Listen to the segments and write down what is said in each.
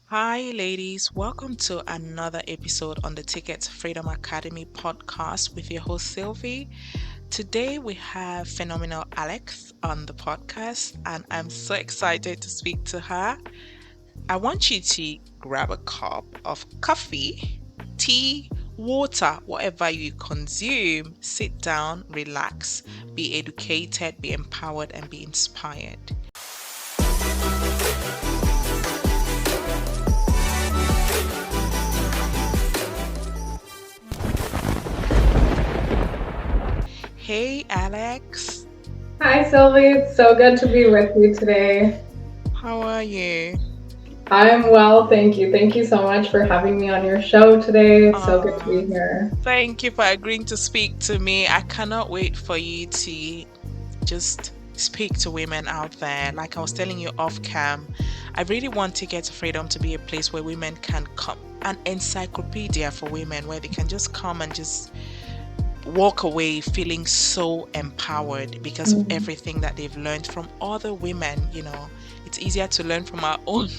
Hi, ladies. Welcome to another episode on the Ticket to Freedom Academy podcast with your host, Sylvie. Today, we have phenomenal Alex on the podcast, and I'm so excited to speak to her. I want you to grab a cup of coffee, tea, water, whatever you consume. Sit down, relax, be educated, be empowered, and be inspired. Hey, Alex. Hi, Sylvie. It's so good to be with you today. How are you? I'm well, thank you. Thank you so much for having me on your show today. It's so good to Oh, be here. thank you for agreeing to speak to me. I cannot wait for you to just speak to women out there. Like I was telling you off cam, I really want to get freedom to be a place where women can come, an encyclopedia for women where they can just come and just walk away feeling so empowered because of Mhm. everything that they've learned from other women. It's easier to learn from our own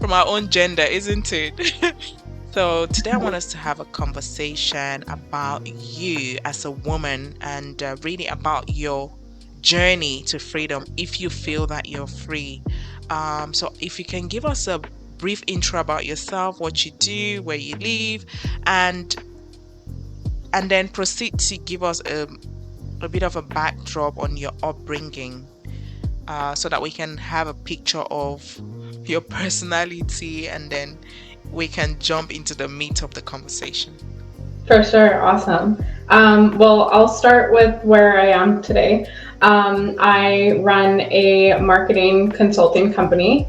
from our own gender, isn't it? So today I want us to have a conversation about you as a woman and really about your journey to freedom if you feel that you're free. So if you can give us a brief intro about yourself, what you do, where you live, and and then proceed to give us a bit of a backdrop on your upbringing, so that we can have a picture of your personality, and then we can jump into the meat of the conversation. For sure. Awesome. Well, I'll start with where I am today. I run a marketing consulting company.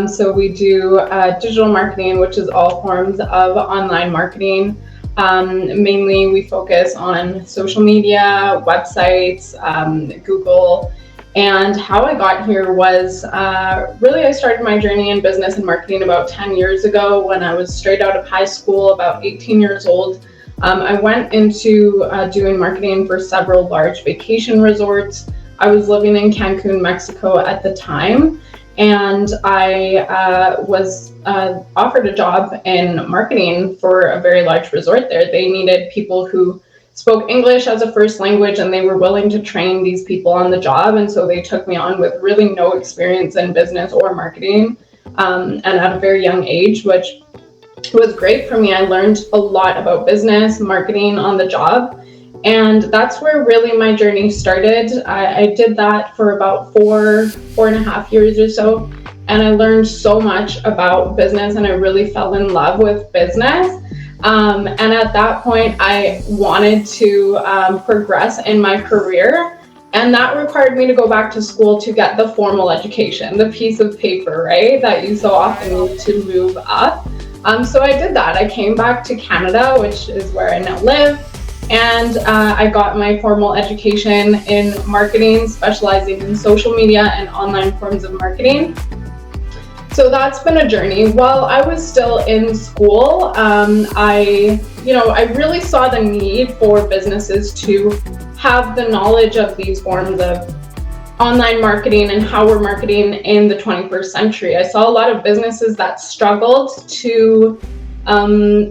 So we do digital marketing, which is all forms of online marketing. Mainly, we focus on social media, websites, Google. And how I got here was really I started my journey in business and marketing about 10 years ago when I was straight out of high school, about 18 years old. I went into doing marketing for several large vacation resorts. I was living in Cancun, Mexico at the time, and I was offered a job in marketing for a very large resort there. They needed people who spoke English as a first language, and they were willing to train these people on the job. And so they took me on with really no experience in business or marketing, and at a very young age, which was great for me. I learned a lot about business, marketing on the job. And that's where really my journey started. I did that for about 4.5 years or so. And I learned so much about business, and I really fell in love with business. And at that point, I wanted to progress in my career. And that required me to go back to school to get the formal education, the piece of paper, right, that you so often Right. need to move up. So I did that. I came back to Canada, which is where I now live, and I got my formal education in marketing, specializing in social media and online forms of marketing. So that's been a journey. While I was still in school, I really saw the need for businesses to have the knowledge of these forms of online marketing and how we're marketing in the 21st century. I saw a lot of businesses that struggled to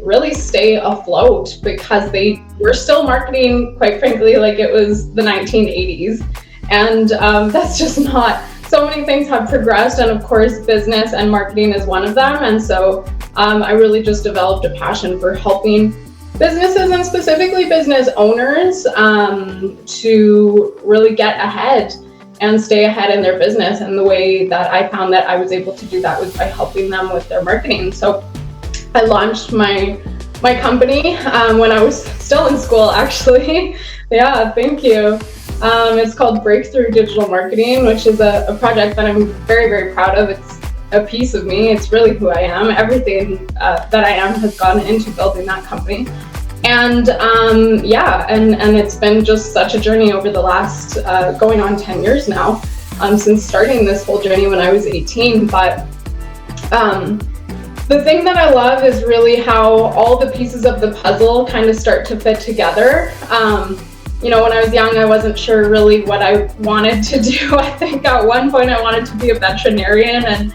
really stay afloat because they were still marketing, quite frankly, like it was the 1980s. And that's just not, so many things have progressed. And of course, business and marketing is one of them. And so I really just developed a passion for helping businesses and specifically business owners to really get ahead and stay ahead in their business. And the way that I found that I was able to do that was by helping them with their marketing. So I launched my company when I was still in school, actually. Yeah, thank you. It's called Breakthrough Digital Marketing, which is a project that I'm very, very proud of. It's a piece of me. It's really who I am. Everything that I am has gone into building that company. And and it's been just such a journey over the last going on 10 years now, since starting this whole journey when I was 18. But the thing that I love is really how all the pieces of the puzzle kind of start to fit together. When I was young, I wasn't sure really what I wanted to do. I think at one point I wanted to be a veterinarian, and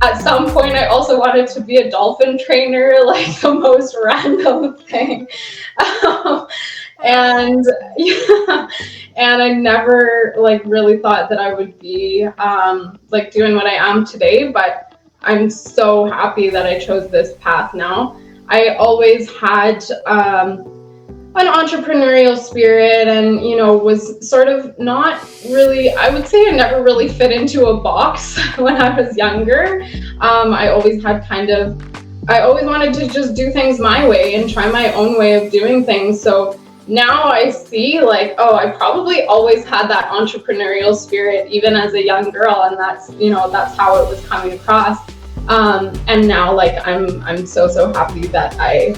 At some point, I also wanted to be a dolphin trainer, like the most random thing. Um, and Oh. yeah, and I never like really thought that I would be like doing what I am today, but I'm so happy that I chose this path now. I always had an entrepreneurial spirit, and was sort of not really, I would say I never really fit into a box when I was younger. I always had kind of, I always wanted to just do things my way and try my own way of doing things. So now I see, like, oh, I probably always had that entrepreneurial spirit even as a young girl, and that's how it was coming across. And now, like, I'm so happy that I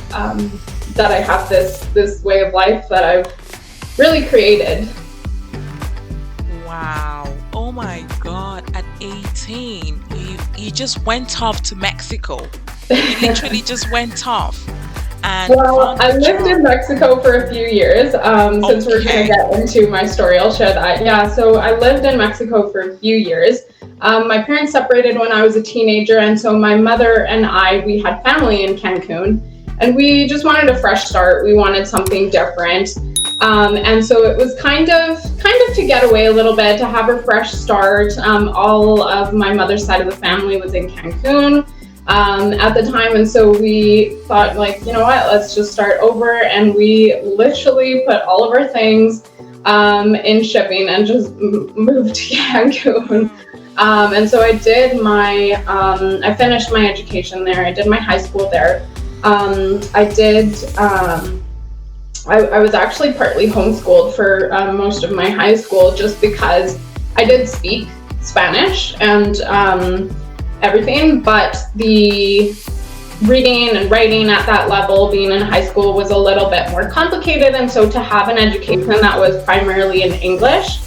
have this way of life that I've really created. Wow. Oh my God. At 18, you just went off to Mexico. You literally just went off and Well, found I a lived in job. Mexico for a few years. Since we're going to Okay. get into my story, I'll share that. Yeah, so I lived in Mexico for a few years. My parents separated when I was a teenager, and so my mother and we had family in Cancun, and we just wanted a fresh start. We wanted something different. And so it was kind of to get away a little bit, to have a fresh start. All of my mother's side of the family was in Cancun at the time, and so we thought, like, you know what, let's just start over. And we literally put all of our things in shipping and just moved to Cancun. Wow. And so I finished my education there. I did my high school there. I did. I was actually partly homeschooled for most of my high school, just because I did speak Spanish and everything, but the reading and writing at that level, being in high school, was a little bit more complicated. And so to have an education that was primarily in English,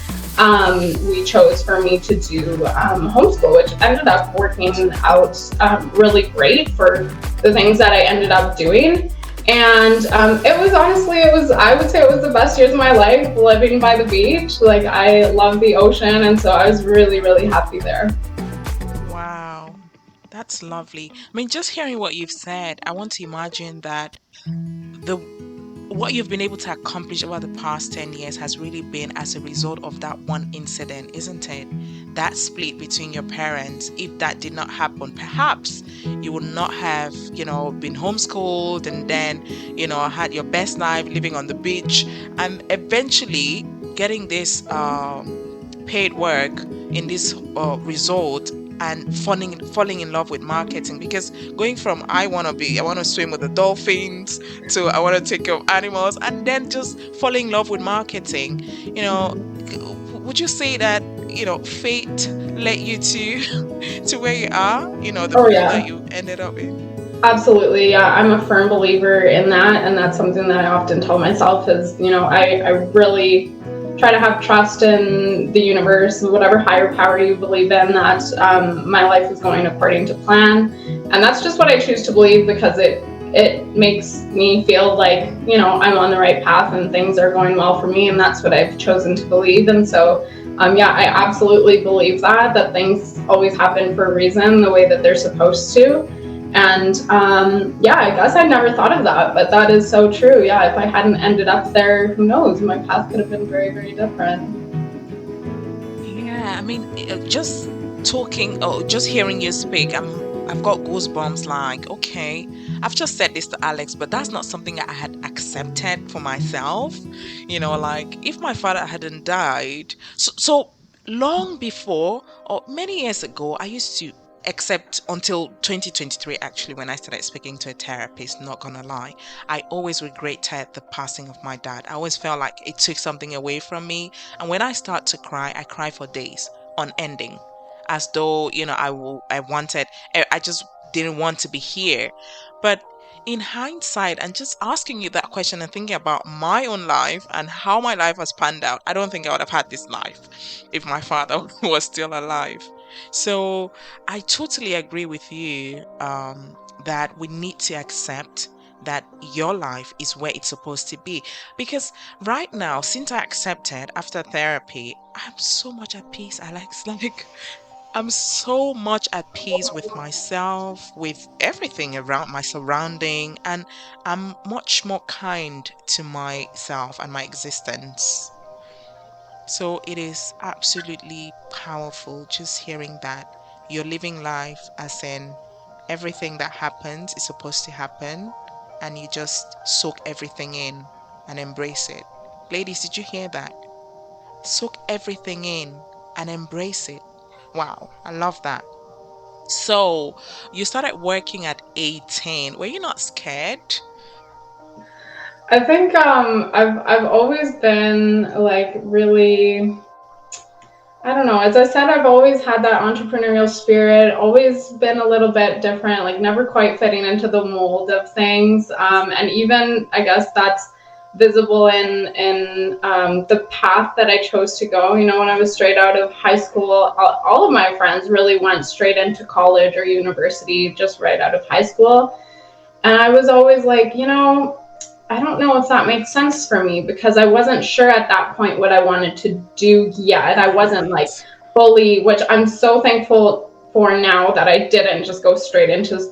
we chose for me to do homeschool, which ended up working out really great for the things that I ended up doing. And it was honestly, I would say it was the best years of my life, living by the beach. Like, I love the ocean, and so I was really, really happy there. Wow. That's lovely. I mean, just hearing what you've said, I want to imagine that the what you've been able to accomplish over the past 10 years has really been as a result of that one incident, isn't it? That split between your parents. If that did not happen, perhaps you would not have, been homeschooled and then, had your best life living on the beach and eventually getting this paid work in this resort and falling in love with marketing, because going from I want to swim with the dolphins to I want to take care of animals, and then just falling in love with marketing, you know would you say that fate led you to to where you are, the Oh field that yeah. you ended up in? Absolutely, yeah. I'm a firm believer in that, and that's something that I often tell myself is, I really try to have trust in the universe, whatever higher power you believe in, that my life is going according to plan. And that's just what I choose to believe, because it makes me feel like, I'm on the right path and things are going well for me, and that's what I've chosen to believe. And so yeah, I absolutely believe that things always happen for a reason, the way that they're supposed to. And yeah, I guess I never thought of that, but that is so true. Yeah, if I hadn't ended up there, who knows? My path could have been very, very different. Yeah, I mean, just talking, oh, just hearing you speak, I've got goosebumps. Like, okay, I've just said this to Alex, but that's not something that I had accepted for myself. Like if my father hadn't died, so long before or many years ago, I used to accept until 2023, actually, when I started speaking to a therapist, not gonna lie. I always regretted the passing of my dad. I always felt like it took something away from me, and when I start to cry, I cry for days, unending, as though, I wanted, I just didn't want to be here. But in hindsight, and just asking you that question and thinking about my own life and how my life has panned out, I don't think I would have had this life if my father was still alive. So I totally agree with you, that we need to accept that your life is where it's supposed to be. Because right now, since I accepted after therapy, I'm so much at peace, Alex. Like, I'm so much at peace with myself, with everything around my surrounding, and I'm much more kind to myself and my existence. So it is absolutely powerful just hearing that you're living life as in everything that happens is supposed to happen, and you just soak everything in and embrace it. Ladies, did you hear that? Soak everything in and embrace it. Wow, I love that. So, you started working at 18. Were you not scared? I think I've always been like really, I don't know. As I said, I've always had that entrepreneurial spirit, always been a little bit different, like never quite fitting into the mold of things. And even I guess that's visible in the path that I chose to go. You know, when I was straight out of high school, all of my friends really went straight into college or university just right out of high school. And I was always like, I don't know if that makes sense for me because I wasn't sure at that point what I wanted to do yet. I wasn't Right, like fully, which I'm so thankful for now that I didn't just go straight into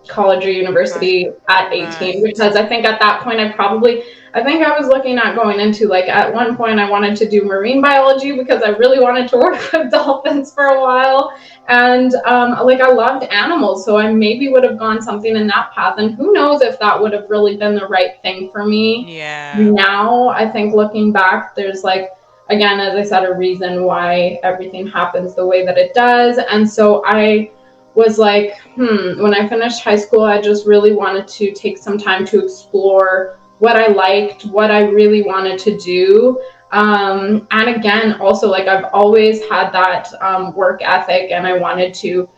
college or right, university at 18 right. because I think at that point I think I was looking at going into like at one point I wanted to do marine biology because I really wanted to work with dolphins for a while and like I loved animals, so I maybe would have gone something in that path, and who knows if that would have really been the right thing for me. Yeah, Now I think looking back, there's like, again, as I said, a reason why everything happens the way that it does, and so I was like, when I finished high school, I just really wanted to take some time to explore what I liked, what I really wanted to do. And again, also, like, I've always had that work ethic, and I wanted to,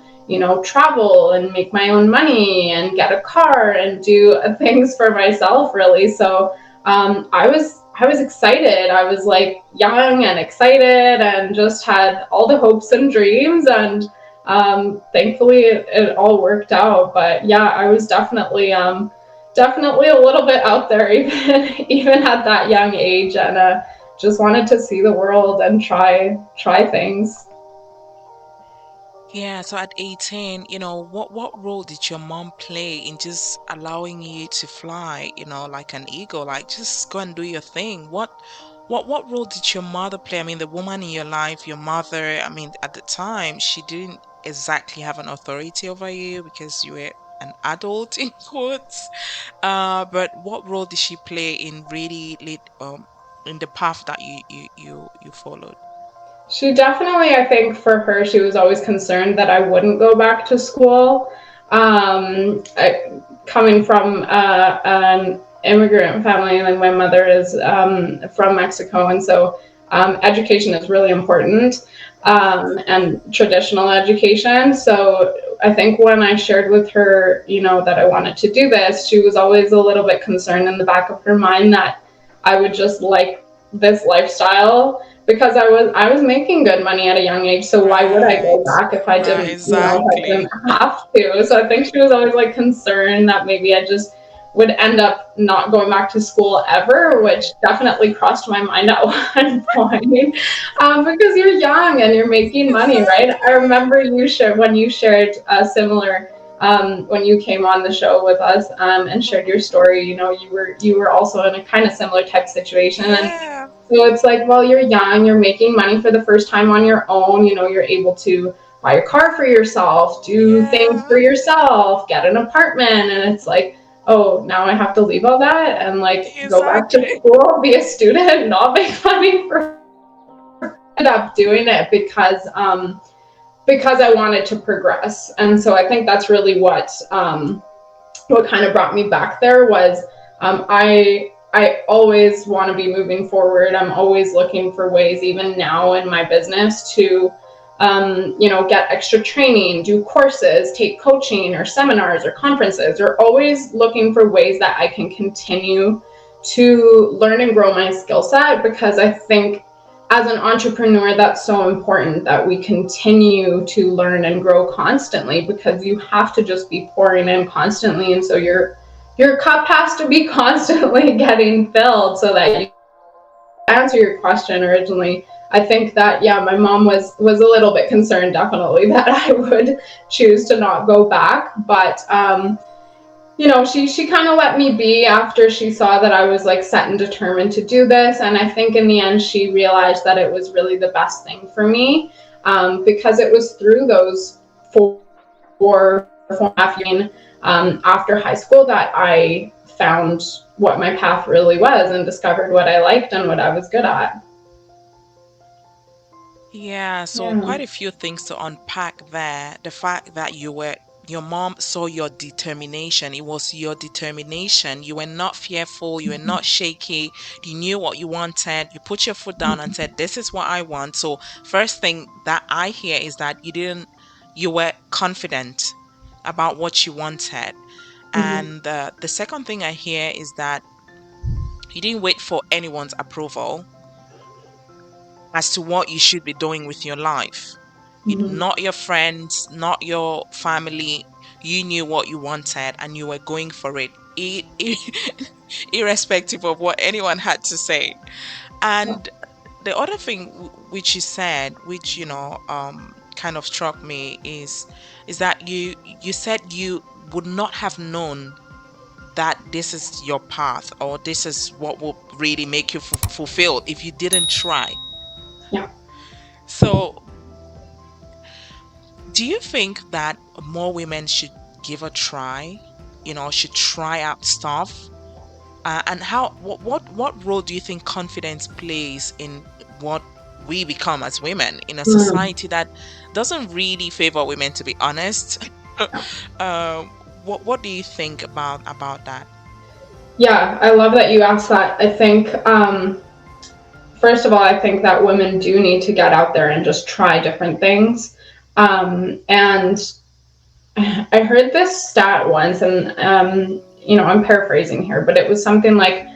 travel and make my own money and get a car and do things for myself, really. So I was excited. I was like young and excited and just had all the hopes and dreams. And thankfully it all worked out. But yeah, I was definitely a little bit out there even at that young age, and just wanted to see the world and try things. yeah. So at 18, what role did your mom play in just allowing you to fly, like an eagle, like just go and do your thing? What role did your mother play? I mean, the woman in your life, your mother, I mean, at the time, she didn't exactly have an authority over you because you were an adult in quotes. But what role did she play in really lead in the path that you followed? She definitely, I think for her, she was always concerned that I wouldn't go back to school. Coming from an immigrant family, and my mother is from Mexico, and so education is really important, and traditional education. So I think when I shared with her, that I wanted to do this, she was always a little bit concerned in the back of her mind that I would just like this lifestyle because I was making good money at a young age. So why would I Right, go back if I right, didn't, if I didn't exactly. have to? So I think she was always like concerned that maybe I just would end up not going back to school ever, which definitely crossed my mind at one point. Because you're young and you're making money, right? I Exactly. remember when you shared a similar when you came on the show with us and shared your story. You were also in a kind of similar type situation, and Yeah, so it's like, well, you're young, you're making money for the first time on your own. You're able to buy a car for yourself, do things yeah, for yourself, get an apartment, and it's like, oh, now I have to leave all that and like go back to exactly. school, be a student, not make money for. Ended up doing it because I wanted to progress, and so I think that's really what kind of brought me back there was I always want to be moving forward. I'm always looking for ways, even now in my business, to get extra training, do courses, take coaching or seminars or conferences, or always looking for ways that I can continue to learn and grow my skill set because I think as an entrepreneur, that's so important that we continue to learn and grow constantly because you have to just be pouring in constantly. And so your cup has to be constantly getting filled so that you answer your question originally. I think that, yeah, my mom was a little bit concerned, definitely, that I would choose to not go back. But she kind of let me be after she saw that I was like set and determined to do this. And I think in the end, she realized that it was really the best thing for me, because it was through those 4.5 years after high school that I found what my path really was and discovered what I liked and what I was good at. Yeah, so Yeah. quite a few things to unpack there. The fact that your mom saw your determination. It was your determination. You were not fearful. You were not shaky. You knew what you wanted. You put your foot down and said, "This is what I want." So, first thing that I hear is that you were confident about what you wanted. Mhm. And the second thing I hear is that you didn't wait for anyone's approval as to what you should be doing with your life. Mhm. Not your friends, not your family. You knew what you wanted and you were going for it, irrespective of what anyone had to say. Yeah. And the other thing which you said, which kind of struck me, is that you said you would not have known that this is your path or this is what will really make you fulfilled if you didn't try. Yeah. So, do you think that more women should give a try? Should try out stuff? And what role do you think confidence plays in what we become as women in a Mm. society that doesn't really favor women, to be honest? Yeah. What do you think about that? Yeah, I love that you asked that. I think, first of all, I think that women do need to get out there and just try different things. And I heard this stat once, and I'm paraphrasing here, but it was something like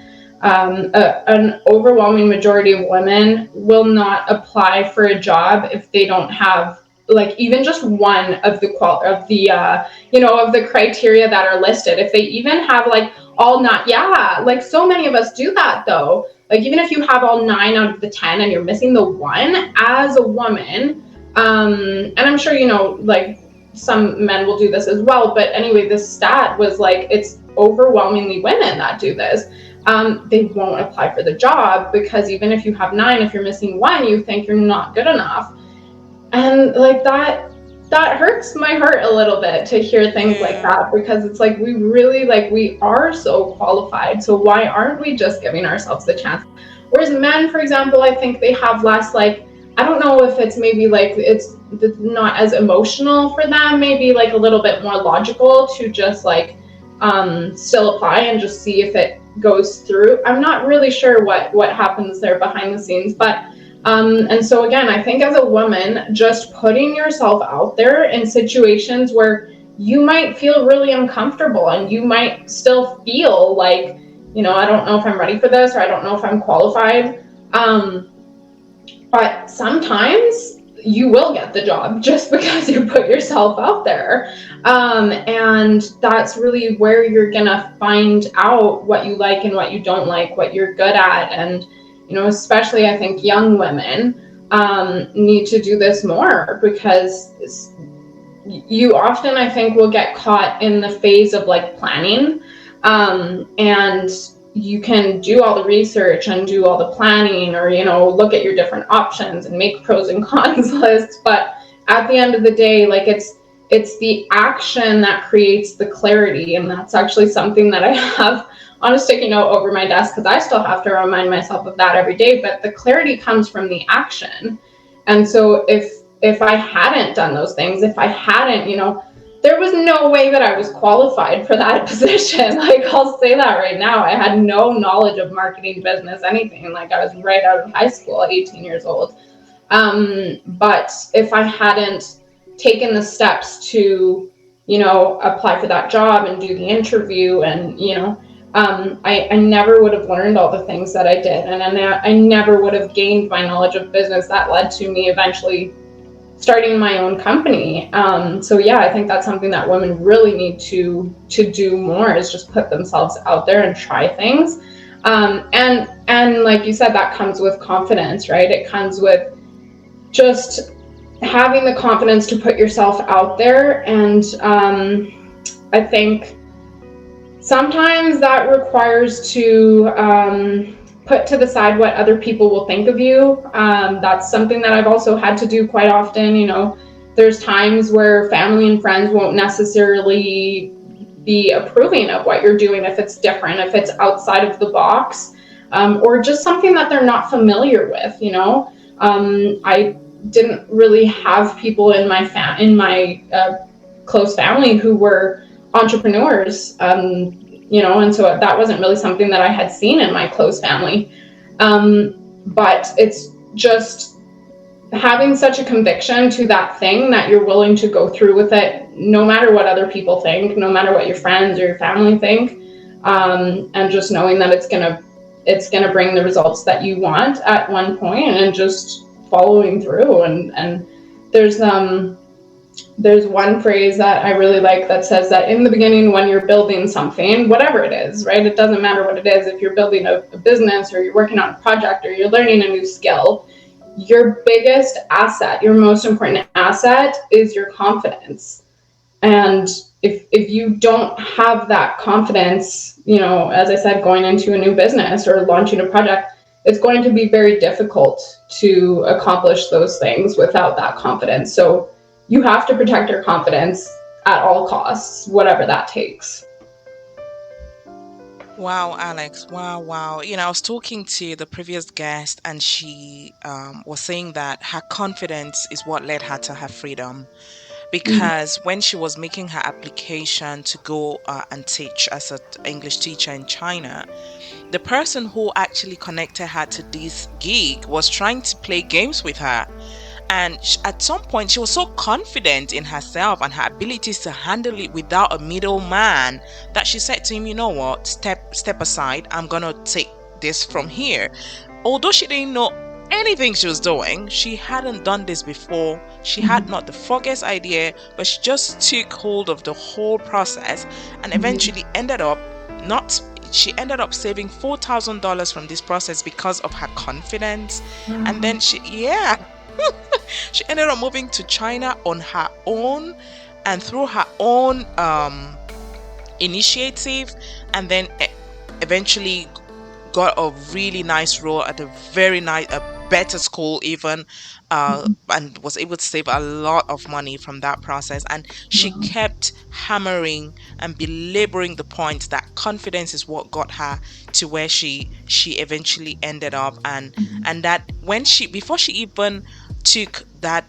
an overwhelming majority of women will not apply for a job if they don't have like even just one of the of the criteria that are listed. If they even have like all not, yeah, like so many of us do that though. Like even if you have all 9 out of the 10 and you're missing the one as a woman, and I'm sure like some men will do this as well. But anyway, this stat was like it's overwhelmingly women that do this. They won't apply for the job because even if you have 9, if you're missing one, you think you're not good enough. And like that hurts my heart a little bit to hear things like Yeah, that, because it's like we really like we are so qualified. So why aren't we just giving ourselves the chance? Whereas men, for example, I think they have less like, I don't know if it's maybe like it's not as emotional for them, maybe like a little bit more logical to just like still apply and just see if it goes through. I'm not really sure what happens there behind the scenes, but and so again, I think as a woman, just putting yourself out there in situations where you might feel really uncomfortable and you might still feel like, I don't know if I'm ready for this or I don't know if I'm qualified. But sometimes you will get the job just because you put yourself out there. And that's really where you're going to find out what you like and what you don't like, what you're good at. And, especially I think young women need to do this more, because you often, I think, will get caught in the phase of like planning. And you can do all the research and do all the planning, or look at your different options and make pros and cons lists, but at the end of the day, like it's the action that creates the clarity. And that's actually something that I have on a sticky note over my desk, because I still have to remind myself of that every day. But the clarity comes from the action. And so if I hadn't done those things, if I hadn't, there was no way that I was qualified for that position. Like, I'll say that right now. I had no knowledge of marketing, business, anything. Like, I was right out of high school at 18 years old. But if I hadn't taken the steps to, apply for that job and do the interview, and, I never would have learned all the things that I did. And I never would have gained my knowledge of business that led to me eventually starting my own company. So yeah, I think that's something that women really need to do more, is just put themselves out there and try things. And like you said, that comes with confidence, right? It comes with just having the confidence to put yourself out there. And I think sometimes that requires to put to the side what other people will think of you. That's something that I've also had to do quite often. You know, there's times where family and friends won't necessarily be approving of what you're doing if it's different, if it's outside of the box, or just something that they're not familiar with. You know, I didn't really have people in my close family who were entrepreneurs, you know, and so that wasn't really something that I had seen in my close family. But it's just having such a conviction to that thing that you're willing to go through with it, no matter what other people think, no matter what your friends or your family think, and just knowing that it's gonna bring the results that you want at one point, and just following through. And there's there's one phrase that I really like that says that in the beginning, when you're building something, whatever it is, right? It doesn't matter what it is. If you're building a business, or you're working on a project, or you're learning a new skill, your biggest asset, your most important asset, is your confidence. And if you don't have that confidence, you know, as I said, going into a new business or launching a project, it's going to be very difficult to accomplish those things without that confidence. So you have to protect your confidence at all costs, whatever that takes. Wow, Alex. Wow, wow. I was talking to the previous guest, and she was saying that her confidence is what led her to her freedom. Because when she was making her application to go and teach as an English teacher in China, the person who actually connected her to this gig was trying to play games with her. And at some point, she was so confident in herself and her abilities to handle it without a middleman that she said to him, "You know what? Step aside. I'm gonna take this from here." Although she didn't know anything she was doing, she hadn't done this before. She had not the foggiest idea, but she just took hold of the whole process, and eventually ended up not. She ended up saving $4,000 from this process because of her confidence. And then yeah, she ended up moving to China on her own and through her own initiative, and then eventually got a really nice role at a very nice, a better school even, and was able to save a lot of money from that process. And she kept hammering and belaboring the point that confidence is what got her to where she eventually ended up. And that when she before she even took that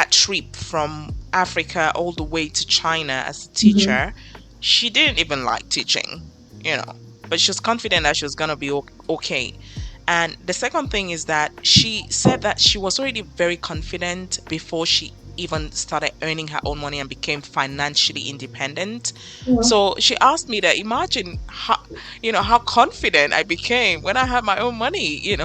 trip from Africa all the way to China as a teacher, she didn't even like teaching, you know, but she was confident that she was going to be okay. And the second thing is that she said that she was already very confident before she even started earning her own money and became financially independent. So she asked me that, imagine how confident I became when I had my own money,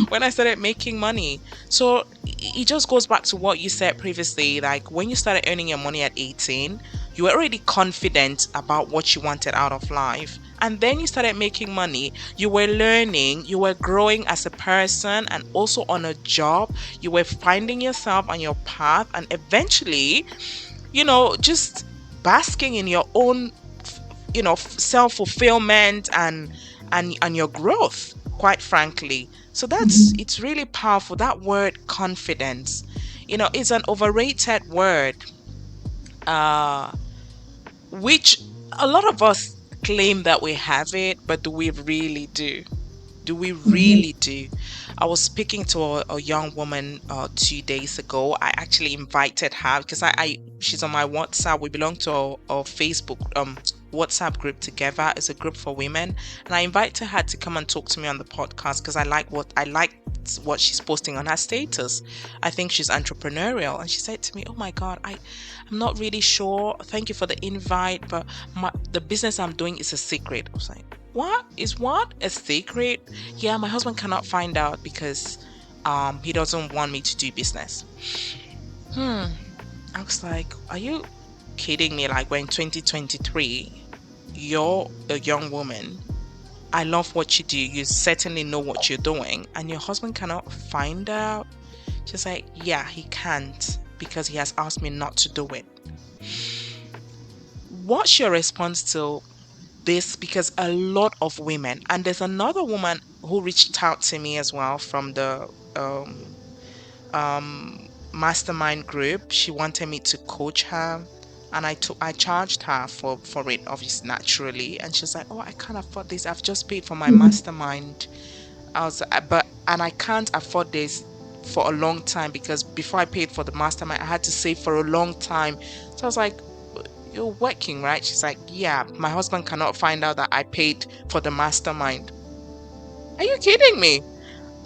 when I started making money. So it just goes back to what you said previously. Like, when you started earning your money at 18, you were already confident about what you wanted out of life. And then you started making money. You were learning, you were growing as a person and also on a job. You were finding yourself on your path, and eventually, just basking in your own, self-fulfillment and your growth, quite frankly. So it's really powerful. That word confidence, is an overrated word, uh which a lot of us claim that we have it, but do we really do? Do we really do? I was speaking to a young woman 2 days ago. I actually invited her because she's on my WhatsApp. We belong to a Facebook WhatsApp group together. It's a group for women, and I invited her to come and talk to me on the podcast because I like what she's posting on her status. I think she's entrepreneurial, and she said to me, "Oh my God, I'm not really sure. Thank you for the invite, but the business I'm doing is a secret." I was like, what a secret? Yeah, my husband cannot find out because he doesn't want me to do business. I was like, are you kidding me? Like, we're in 2023, you're a young woman, I love what you do. You certainly know what you're doing. And your husband cannot find out. She's like, yeah, he can't because he has asked me not to do it. What's your response to this? Because a lot of women, and there's another woman who reached out to me as well from the mastermind group. She wanted me to coach her. And I charged her for it, obviously, naturally. And she's like, oh, I can't afford this. I've just paid for my Mhm. mastermind. And I can't afford this for a long time because before I paid for the mastermind, I had to save for a long time. So I was like, you're working, right? She's like, yeah, my husband cannot find out that I paid for the mastermind. Are you kidding me?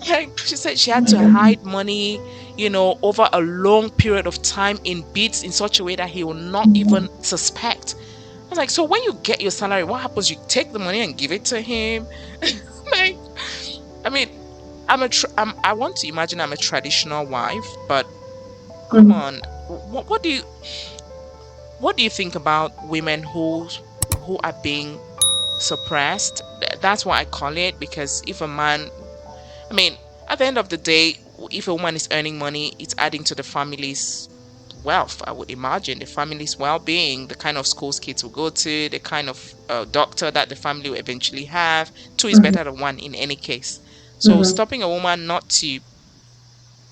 Like, she said she Oh had my to goodness. hide money, over a long period of time in bits in such a way that he will not even Mhm. suspect. I was like, so when you get your salary, what happens? You take the money and give it to him? Like, I mean, I want to imagine I'm a traditional wife, but come Mhm. on, what do you think about women who are being suppressed? That's what I call it because if a man, I mean, at the end of the day, if a woman is earning money, it's adding to the family's wealth. I would imagine the family's well-being, the kind of schools kids will go to, the kind of doctor that the family will eventually have. Two is Mhm. better than one in any case. So Mhm. stopping a woman not to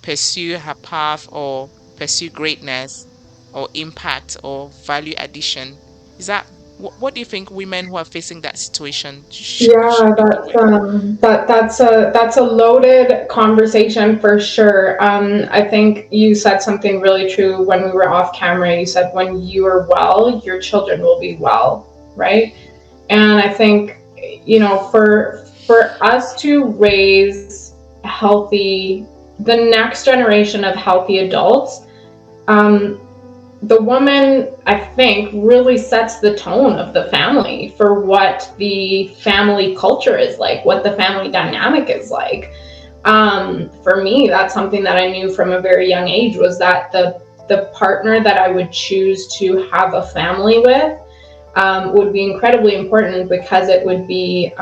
pursue her path or pursue greatness or impact or value addition, is that what do you think women who are facing that situation Yeah, should be doing? that's a loaded conversation for sure. I think you said something really true when we were off camera. You said when you are well, your children will be well, right? And I think, for us to raise healthy, the next generation of healthy adults, um, the woman, I think, really sets the tone of the family for what the family culture is like, what the family dynamic is like. For me, that's something that I knew from a very young age, was that the partner that I would choose to have a family with, would be incredibly important, because it would be,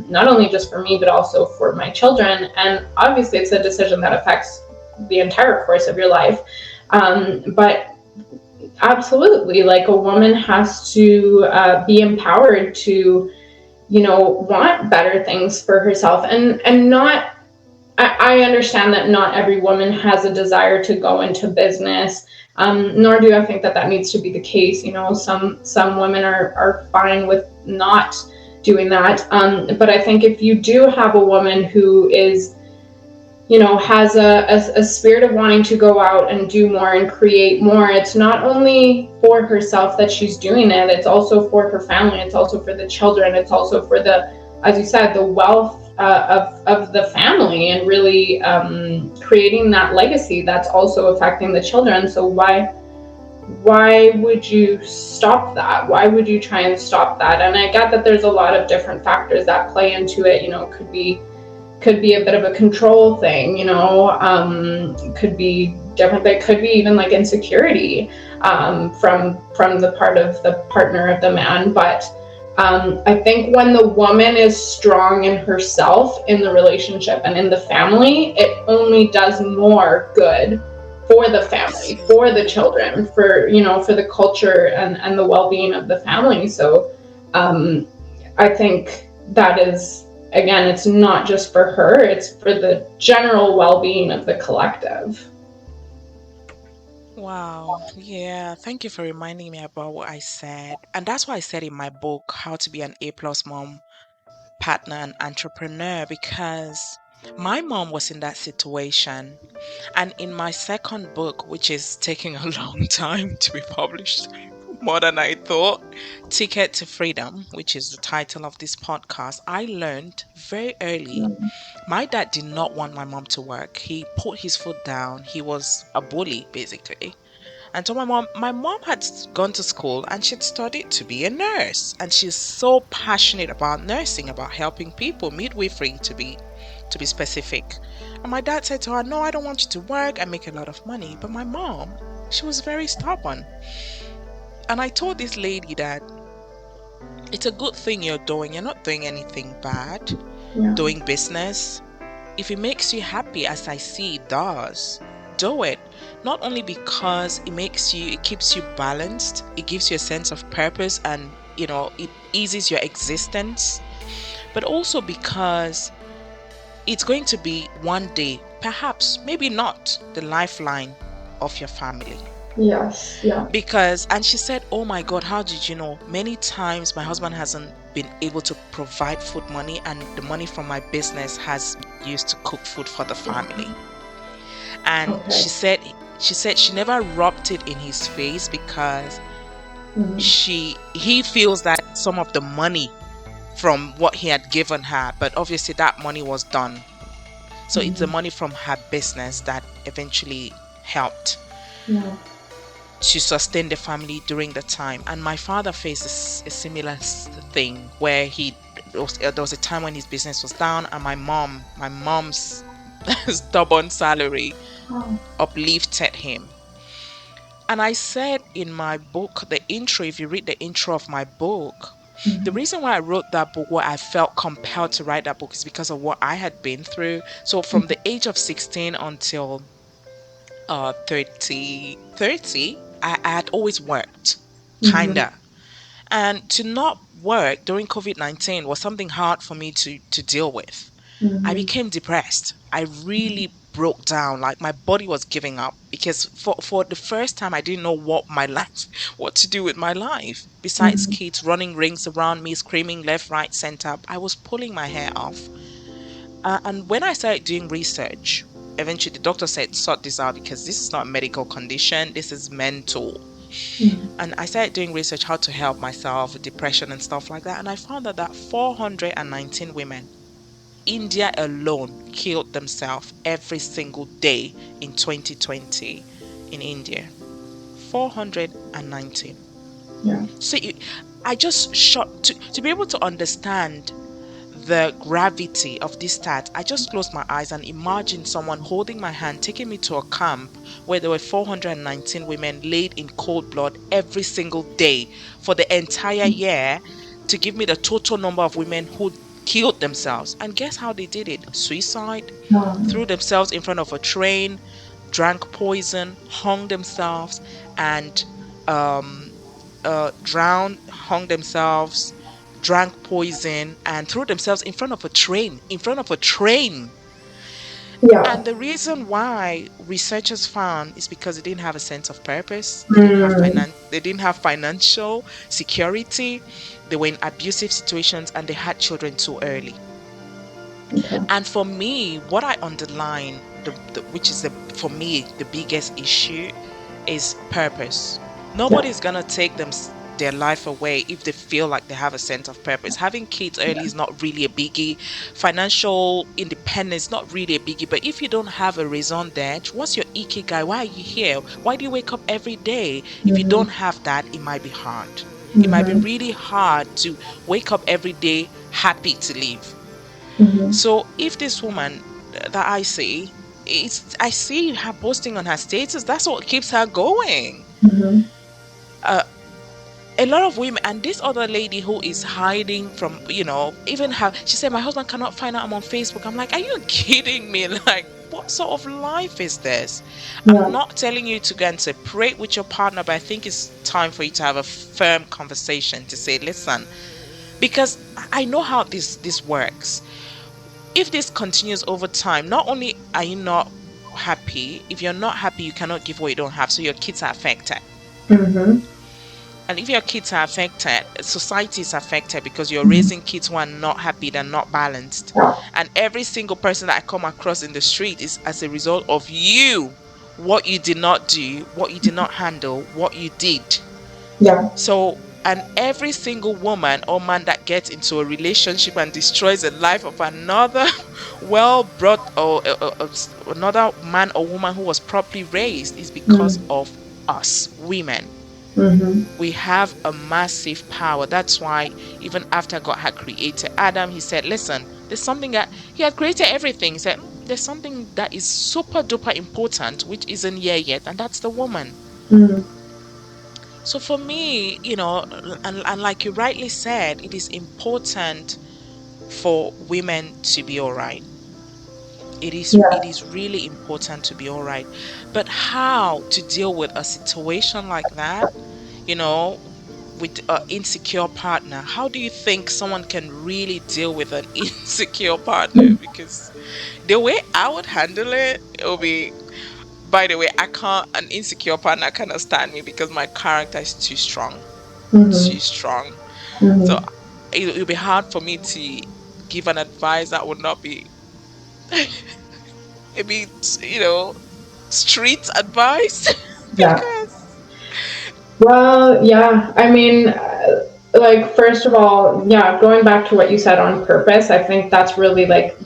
not only just for me but also for my children. And obviously, it's a decision that affects the entire course of your life. But absolutely, like, a woman has to be empowered to, want better things for herself, and not. I understand that not every woman has a desire to go into business, nor do I think that that needs to be the case. Some women are fine with not doing that. But I think if you do have a woman who is, has a spirit of wanting to go out and do more and create more, it's not only for herself that she's doing it, it's also for her family, it's also for the children, it's also for the, as you said, the wealth of the family, and really creating that legacy that's also affecting the children. So why would you stop that? Why would you try and stop that? And I get that there's a lot of different factors that play into it. Could be a bit of a control thing, could be different. That could be even like insecurity, from the part of the partner of the man. But I think when the woman is strong in herself, in the relationship and in the family, it only does more good for the family, for the Absolutely. children, for the culture and the well-being of the family. So um, I think that is, again, it's not just for her, it's for the general well-being of the collective. Wow. Yeah. Thank you for reminding me about what I said. And that's why I said in my book, How to Be an A-plus Mom, Partner, and Entrepreneur, because my mom was in that situation. And in my second book, which is taking a long time to be published, more than I thought, Ticket to Freedom, which is the title of this podcast, I learned very early. My dad did not want my mom to work. He put his foot down. He was a bully, basically. And so my mom had gone to school and she'd studied to be a nurse. And she's so passionate about nursing, about helping people, midwifery to be specific. And my dad said to her, no, I don't want you to work and make a lot of money. But my mom, she was very stubborn. And I told this lady that It's a good thing you're doing. You're not doing anything bad. Yeah. Doing business, if it makes you happy, as I see it does, do it. Not only because it keeps you balanced, it gives you a sense of purpose and, it eases your existence, but also because it's going to be one day, perhaps, maybe not, the lifeline of your family. Yes. Yeah. And she said, oh my God, how did you know? Many times my husband hasn't been able to provide food money, and the money from my business has been used to cook food for the family. And Okay. she said she never rubbed it in his face because Mm-hmm. he feels that some of the money from what he had given her, but obviously that money was done. So it's the Mm-hmm. money from her business that eventually helped Yeah. to sustain the family during the time. And my father faced a similar thing where there was a time when his business was down, and my mom's stubborn salary Oh. uplifted him. And I said in my book, the intro, if you read the intro of my book, the Mm-hmm. reason why I wrote that book, why I felt compelled to write that book, is because of what I had been through. So from the age of 16 until 30, I had always worked, Mm-hmm. kinda. And to not work during COVID-19 was something hard for me to deal with. I Mm-hmm. became depressed. I really broke down. Like my body was giving up because for the first time I didn't know what to do with my life. Besides Mm-hmm. kids running rings around me, screaming left, right, center, I was pulling my hair off. And when I started doing research, eventually the doctor said, sort this out because this is not a medical condition, this is mental. Mm-hmm. And I started doing research how to help myself with depression and stuff like that. And I found out that 419 women, India alone, killed themselves every single day in 2020 in India. 419. Yeah. So I just shot to be able to understand the gravity of this stat. I just closed my eyes and imagined someone holding my hand, taking me to a camp where there were 419 women laid in cold blood every single day for the entire year, to give me the total number of women who killed themselves. And guess how they did it? Suicide, threw themselves in front of a train, drank poison, hung themselves, and um, drowned, hung themselves, drank poison, and threw themselves in front of a train. In front of a train. Yeah. And the reason why researchers found is because they didn't have a sense of purpose. Mm. They didn't have financial security. They were in abusive situations and they had children too early. Okay. And for me, what I underline, which is for me the biggest issue, is purpose. Yeah. Nobody's gonna take their life away if they feel like they have a sense of purpose. Having kids early is not really a biggie. Financial independence not really a biggie. But if you don't have a raison d'être, what's your ikigai? Why are you here? Why do you wake up every day? If you Mm-hmm. don't have that, it might be hard. It might be Mm-hmm. really hard to wake up every day happy to live. Mm-hmm. So if this woman that I see, I see her posting on her status, that's what keeps her going. Mm-hmm. Uh, a lot of women, and this other lady who is hiding from, even her, she said, my husband cannot find out I'm on Facebook. I'm like, are you kidding me? Like, what sort of life is this? I'm Yeah. not telling you to go and separate with your partner, but I think it's time for you to have a firm conversation to say, listen, because I know how this works. If this continues over time, not only are you not happy, if you're not happy, you cannot give what you don't have. So your kids are affected. Mm-hmm. And if your kids are affected, society is affected because you're Mm-hmm. raising kids who are not happy, they're not balanced. Yeah. And every single person that I come across in the street is as a result of you, what you did not do, what you did not handle, what you did. Yeah. So, and every single woman or man that gets into a relationship and destroys the life of another well brought, or another man or woman who was properly raised, is because Mm-hmm. of us women. Mm-hmm. We have a massive power. That's why even after God had created Adam, he said, listen, there's something that he had created everything. He said, there's something that is super duper important which isn't here yet, and that's the woman. Mm-hmm. So for me, and like you rightly said, it is important for women to be all right. It Yeah. is really important to be all right. But how to deal with a situation like that, you know, with an insecure partner? How do you think someone can really deal with an insecure partner? Because the way I would handle it, it'll be, by the way, I can't, an insecure partner cannot stand me because my character is too strong. Mm-hmm. Too strong. So Mm-hmm. it'll be hard for me to give an advice that would not be, maybe, street advice. Yeah. Because, Well, yeah. I mean, like, first of all, yeah, going back to what you said on purpose, I think that's really like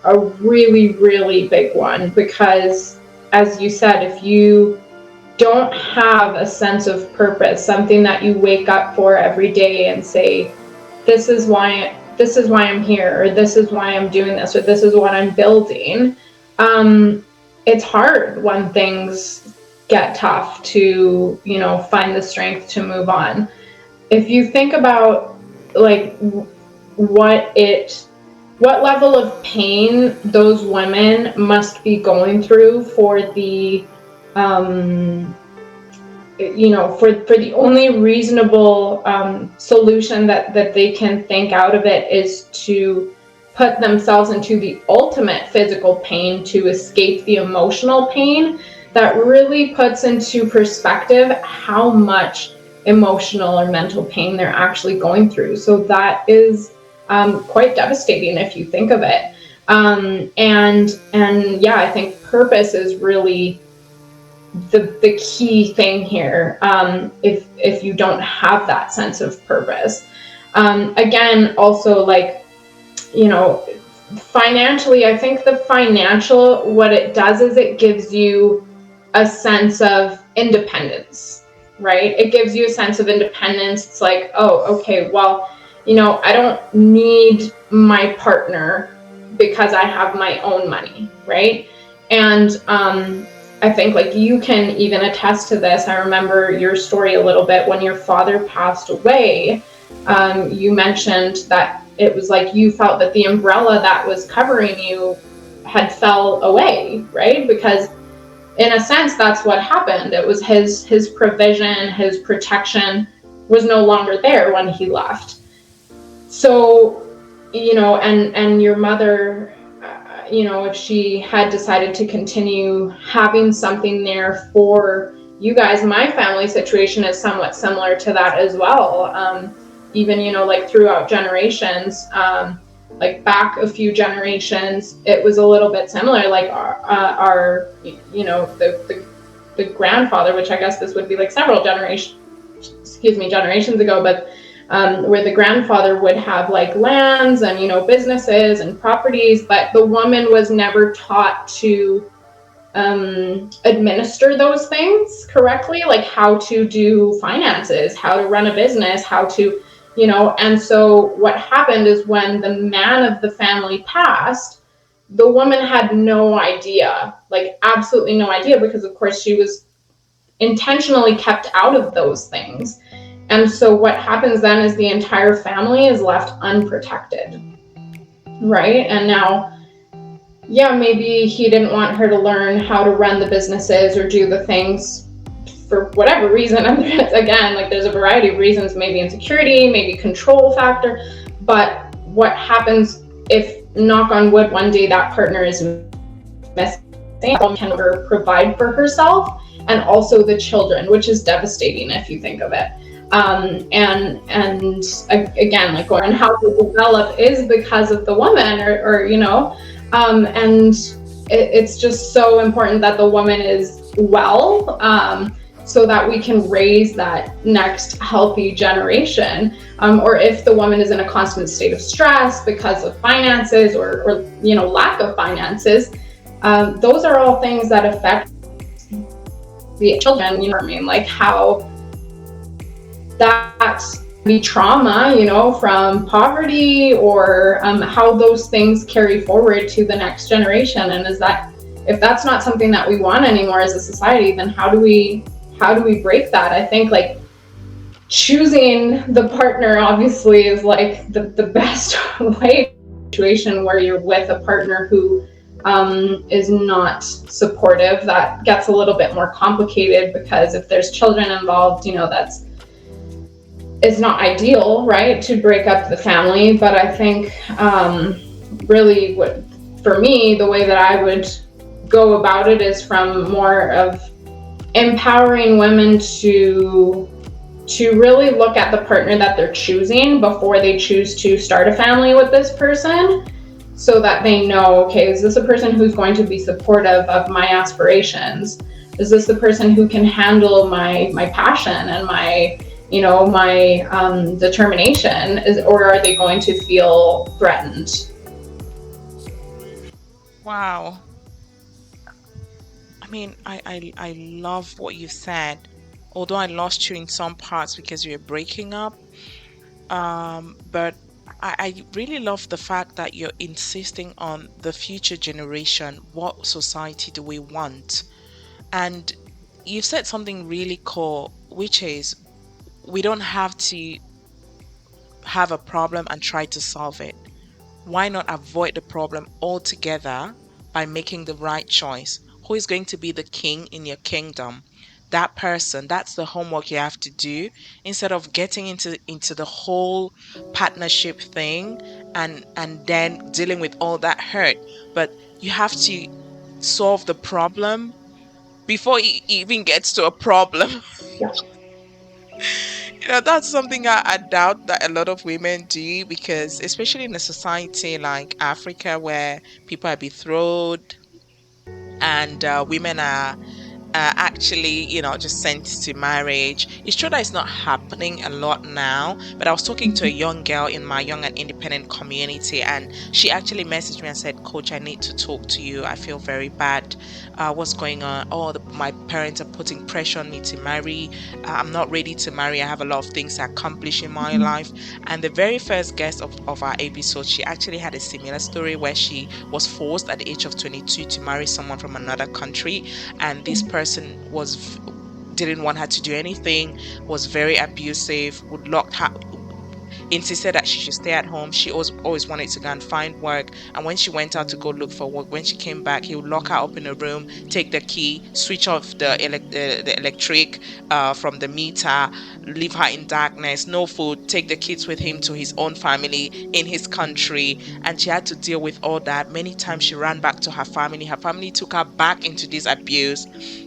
a really, really big one because, as you said, if you don't have a sense of purpose, something that you wake up for every day and say, this is why I'm here, or this is why I'm doing this, or this is what I'm building. It's hard when things get tough to, find the strength to move on. If you think about like what it what level of pain those women must be going through for the um, for the only reasonable solution that they can think out of it is to put themselves into the ultimate physical pain to escape the emotional pain, that really puts into perspective how much emotional or mental pain they're actually going through. So that is quite devastating if you think of it. And yeah, I think purpose is really the key thing here. If you don't have that sense of purpose, again, also, like, you know financially, I think the financial, what it does is it gives you a sense of independence, right? It gives you a sense of independence. It's like, oh, okay, well, I don't need my partner because I have my own money, right? And I think, like, you can even attest to this. I remember your story a little bit when your father passed away. You mentioned that it was like you felt that the umbrella that was covering you had fell away, right? Because in a sense, that's what happened. It was his provision, his protection was no longer there when he left. So, and your mother, if she had decided to continue having something there for you guys, my family situation is somewhat similar to that as well. Even, like, throughout generations, like back a few generations, it was a little bit similar. Like our the grandfather, which I guess this would be like several generations ago, but where the grandfather would have like lands and, businesses and properties, but the woman was never taught to administer those things correctly, like how to do finances, how to run a business, how to, and so what happened is when the man of the family passed, the woman had no idea, like absolutely no idea, because of course she was intentionally kept out of those things. And so what happens then is the entire family is left unprotected, right? And now, yeah, maybe he didn't want her to learn how to run the businesses or do the things for whatever reason. Again, like, there's a variety of reasons, maybe insecurity, maybe control factor. But what happens if, knock on wood, one day that partner is missing, can never provide for herself and also the children, which is devastating if you think of it. And again, like, going how they develop is because of the woman, and it's just so important that the woman is well, so that we can raise that next healthy generation. Or if the woman is in a constant state of stress because of finances or lack of finances, those are all things that affect the children. You know what I mean? Like, how that be trauma, from poverty, or how those things carry forward to the next generation. And if that's not something that we want anymore as a society, then how do we break that? I think, like, choosing the partner obviously is like the best way to situation where you're with a partner who is not supportive. That gets a little bit more complicated because if there's children involved, that's it's not ideal, right, to break up the family. But I think really what for me the way that I would go about it is from more of empowering women to really look at the partner that they're choosing before they choose to start a family with this person, so that they know, okay, is this a person who's going to be supportive of my aspirations? Is this the person who can handle my passion and my determination? Or are they going to feel threatened? Wow. I mean, I love what you said. Although I lost you in some parts because you're breaking up. But I really love the fact that you're insisting on the future generation. What society do we want? And you've said something really cool, which is we don't have to have a problem and try to solve it. Why not avoid the problem altogether by making the right choice? Who is going to be the king in your kingdom? That person, that's the homework you have to do instead of getting into the whole partnership thing and then dealing with all that hurt. But you have to solve the problem before it even gets to a problem. Yeah. That's something I doubt that a lot of women do because, especially in a society like Africa where people are betrothed and women are actually, just sent to marriage. It's true that it's not happening a lot now, but I was talking to a young girl in my young and independent community, and she actually messaged me and said, Coach, I need to talk to you. I feel very bad. What's going on? Oh, my parents are putting pressure on me to marry. I'm not ready to marry. I have a lot of things to accomplish in my life. And the very first guest of our episode, she actually had a similar story where she was forced at the age of 22 to marry someone from another country, and this person didn't want her to do anything, was very abusive, would lock her, insisted that she should stay at home. She always wanted to go and find work. And when she went out to go look for work, when she came back, he would lock her up in a room, take the key, switch off the electric from the meter, leave her in darkness, no food, take the kids with him to his own family in his country. And she had to deal with all that. Many times she ran back to her family. Her family took her back into this abuse.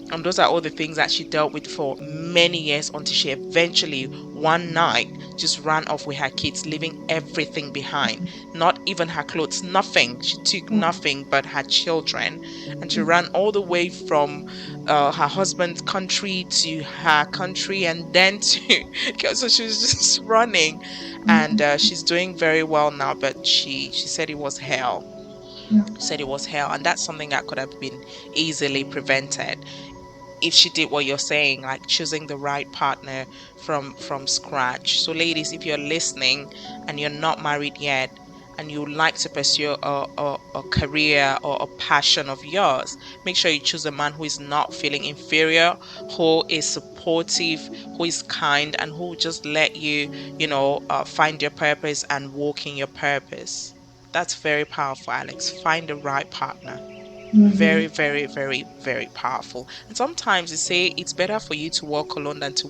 And those are all the things that she dealt with for many years until she eventually, one night, just ran off with her kids, leaving everything behind. Not even her clothes, nothing. She took nothing but her children. And she ran all the way from her husband's country to her country and then to. So she was just running. And she's doing very well now, but she said it was hell. Said it was hell. And that's something that could have been easily prevented if she did what you're saying, like choosing the right partner from scratch. So ladies, if you're listening and you're not married yet and you like to pursue a career or a passion of yours, make sure you choose a man who is not feeling inferior, who is supportive, who is kind, and who will just let you, find your purpose and walk in your purpose. That's very powerful, Alex. Find the right partner. Very, very, very, very powerful. And sometimes they say it's better for you to walk alone than to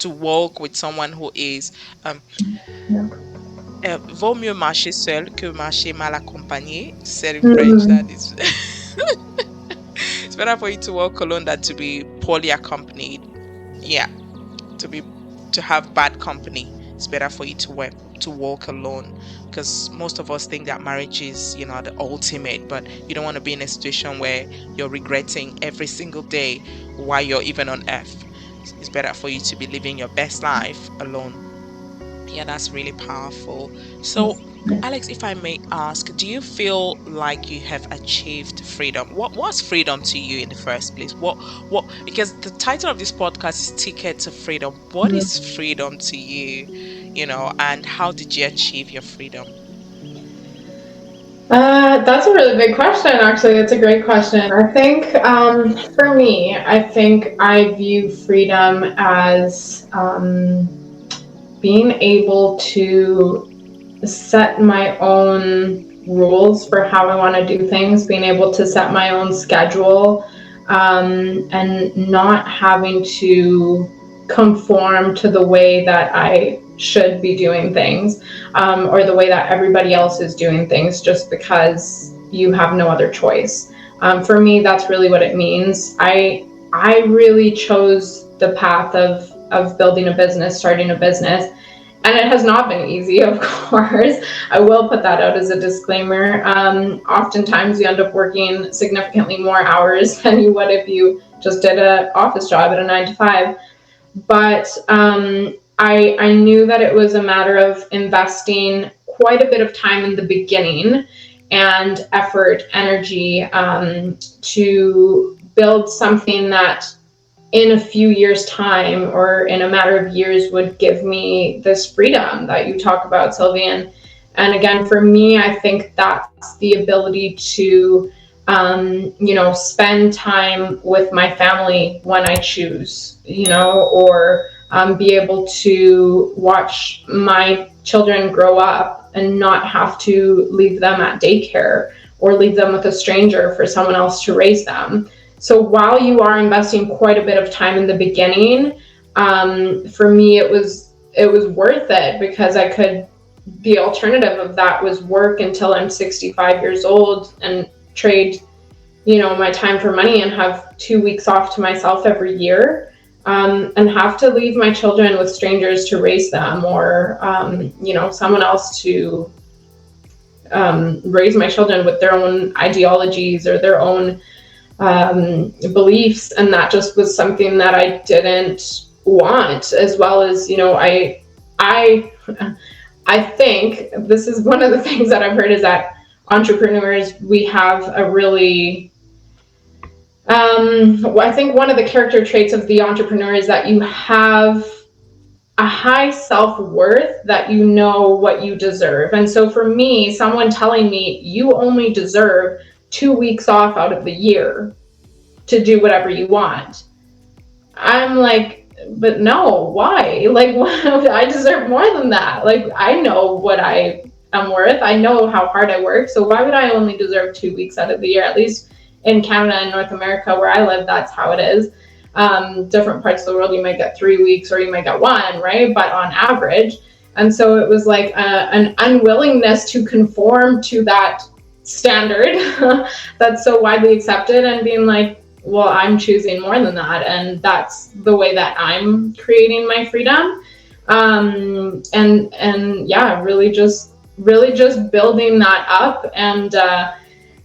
walk with someone who is vaut mieux marcher seul que marcher mal accompagné. Said in French, that is it's better for you to walk alone than to be poorly accompanied. Yeah, to be to have bad company. It's better for you to walk alone, because most of us think that marriage is, the ultimate, but you don't want to be in a situation where you're regretting every single day while you're even on earth. It's better for you to be living your best life alone. Yeah, that's really powerful. So, Alex, if I may ask, do you feel like you have achieved freedom? What was freedom to you in the first place? What, because the title of this podcast is Ticket to Freedom. What is freedom to you? And how did you achieve your freedom? That's a really big question, actually. That's a great question. I think for me, I think I view freedom as being able to set my own rules for how I want to do things, being able to set my own schedule, and not having to conform to the way that I should be doing things, or the way that everybody else is doing things just because you have no other choice. For me, that's really what it means. I really chose the path of building a business, starting a business, and it has not been easy, of course. I will put that out as a disclaimer. Oftentimes, you end up working significantly more hours than you would if you just did an office job at a 9 to 5. But I knew that it was a matter of investing quite a bit of time in the beginning and effort, energy, to build something that in a few years' time or in a matter of years would give me this freedom that you talk about, Sylvian. And again, for me, I think that's the ability to, spend time with my family when I choose, or be able to watch my children grow up and not have to leave them at daycare or leave them with a stranger for someone else to raise them. So while you are investing quite a bit of time in the beginning, for me it was worth it because I could. The alternative of that was work until I'm 65 years old and trade, my time for money and have 2 weeks off to myself every year, and have to leave my children with strangers to raise them, or someone else to raise my children with their own ideologies or their own beliefs. And that just was something that I didn't want. As well as, I I think this is one of the things that I've heard, is that entrepreneurs, we have a really, I think one of the character traits of the entrepreneur is that you have a high self-worth, that you know what you deserve. And so for me, someone telling me you only deserve 2 weeks off out of the year to do whatever you want, I'm like, but no, why? Like, I deserve more than that. Like, I know what I am worth. I know how hard I work. So why would I only deserve 2 weeks out of the year? At least in Canada and North America, where I live, that's how it is. Different parts of the world, you might get 3 weeks or you might get one, right? But on average. And so it was like an unwillingness to conform to that standard that's so widely accepted, and being like, well, I'm choosing more than that, and that's the way that I'm creating my freedom. And yeah, really just building that up. And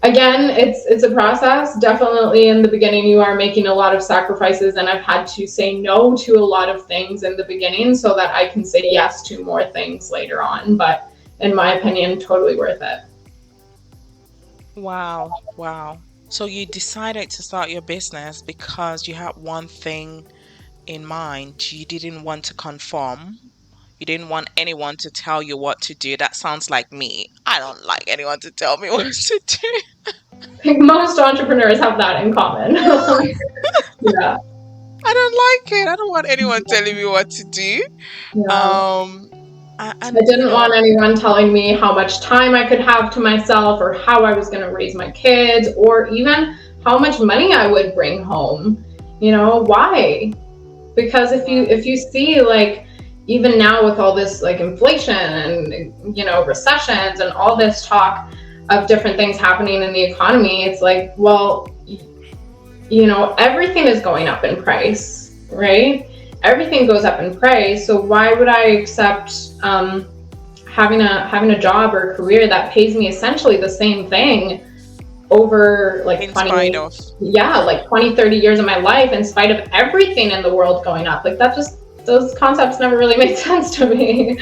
again, it's a process. Definitely in the beginning, you are making a lot of sacrifices, and I've had to say no to a lot of things in the beginning so that I can say yes to more things later on. But in my opinion, totally worth it. Wow, wow. So you decided to start your business because you had one thing in mind. You didn't want to conform. You didn't want anyone to tell you what to do. That sounds like me. I don't like anyone to tell me what to do. I think most entrepreneurs have that in common. Yeah. I don't like it. I don't want anyone telling me what to do. Yeah. Um, I and didn't want anyone telling me how much time I could have to myself, or how I was going to raise my kids, or even how much money I would bring home. Why? Because if you see, like, even now with all this, like, inflation and recessions and all this talk of different things happening in the economy, it's like, well, everything is going up in price, right? Everything goes up in price. So why would I accept having a job or a career that pays me essentially the same thing over like in spite of, like 20, 30 years of my life, in spite of everything in the world going up? Like, that just, those concepts never really made sense to me.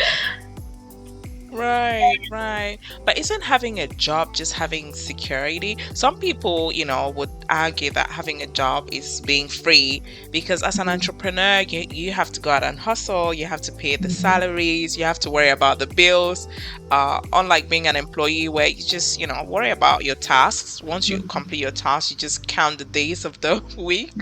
right, right. But isn't having a job just having security? Some people, would argue that having a job is being free because as an entrepreneur, you have to go out and hustle, you have to pay the salaries, you have to worry about the bills. Unlike being an employee where you just, worry about your tasks. Once you complete your tasks, you just count the days of the week,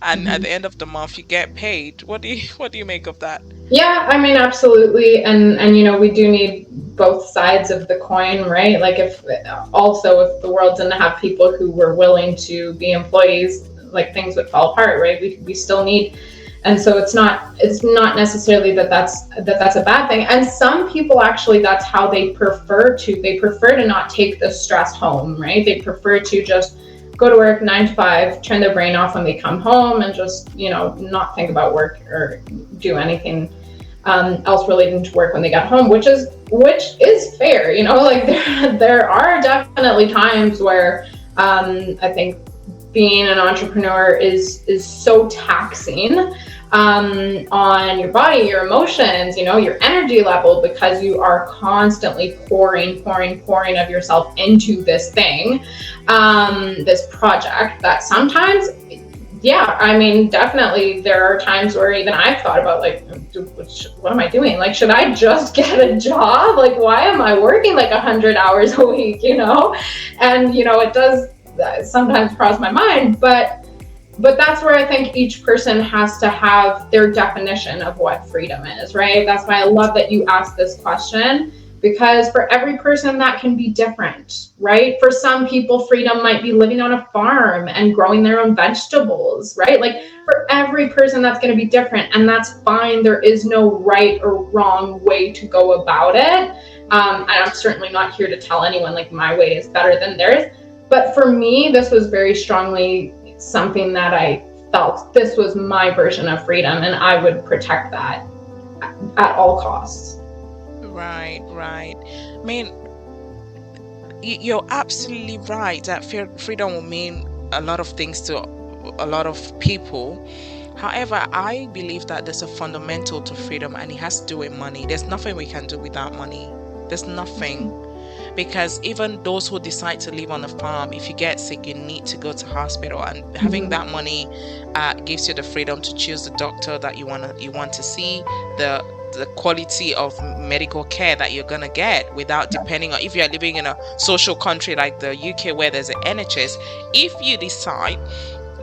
and at the end of the month, you get paid. What do you make of that? Yeah, I mean, absolutely, and we do need both sides of the coin, right? Like, if also if the world didn't have people who were willing to be employees, like things would fall apart, right? We still need, and so it's not necessarily that's a bad thing. And some people actually, that's how they prefer to not take the stress home, right? They prefer to just go to work 9 to 5, turn their brain off when they come home, and just not think about work or do anything else relating to work when they get home, which is fair. Like, there are definitely times where I think being an entrepreneur is so taxing on your body, your emotions, your energy level, because you are constantly pouring of yourself into this thing, this project, that sometimes, yeah, I mean, definitely there are times where even I've thought about, like, what am I doing? Like, should I just get a job? Like, why am I working like 100 hours a week? And it does sometimes cross my mind, but that's where I think each person has to have their definition of what freedom is, right? That's why I love that you asked this question, because for every person that can be different, right? For some people, freedom might be living on a farm and growing their own vegetables, right? Like, Yeah. for every person, that's going to be different, and that's fine. There is no right or wrong way to go about it. And I'm certainly not here to tell anyone like my way is better than theirs. But for me, this was very strongly something that I felt this was my version of freedom, and I would protect that at all costs. Right, right. I mean, you're absolutely right that freedom will mean a lot of things to a lot of people. However, I believe that there's a fundamental to freedom, and it has to do with money. There's nothing we can do without money. There's nothing. Because even those who decide to live on a farm, if you get sick, you need to go to hospital, and having Mhm. that money gives you the freedom to choose the doctor that you want to see, the quality of medical care that you're gonna get, without depending on, if you're living in a social country like the UK where there's an NHS. If you decide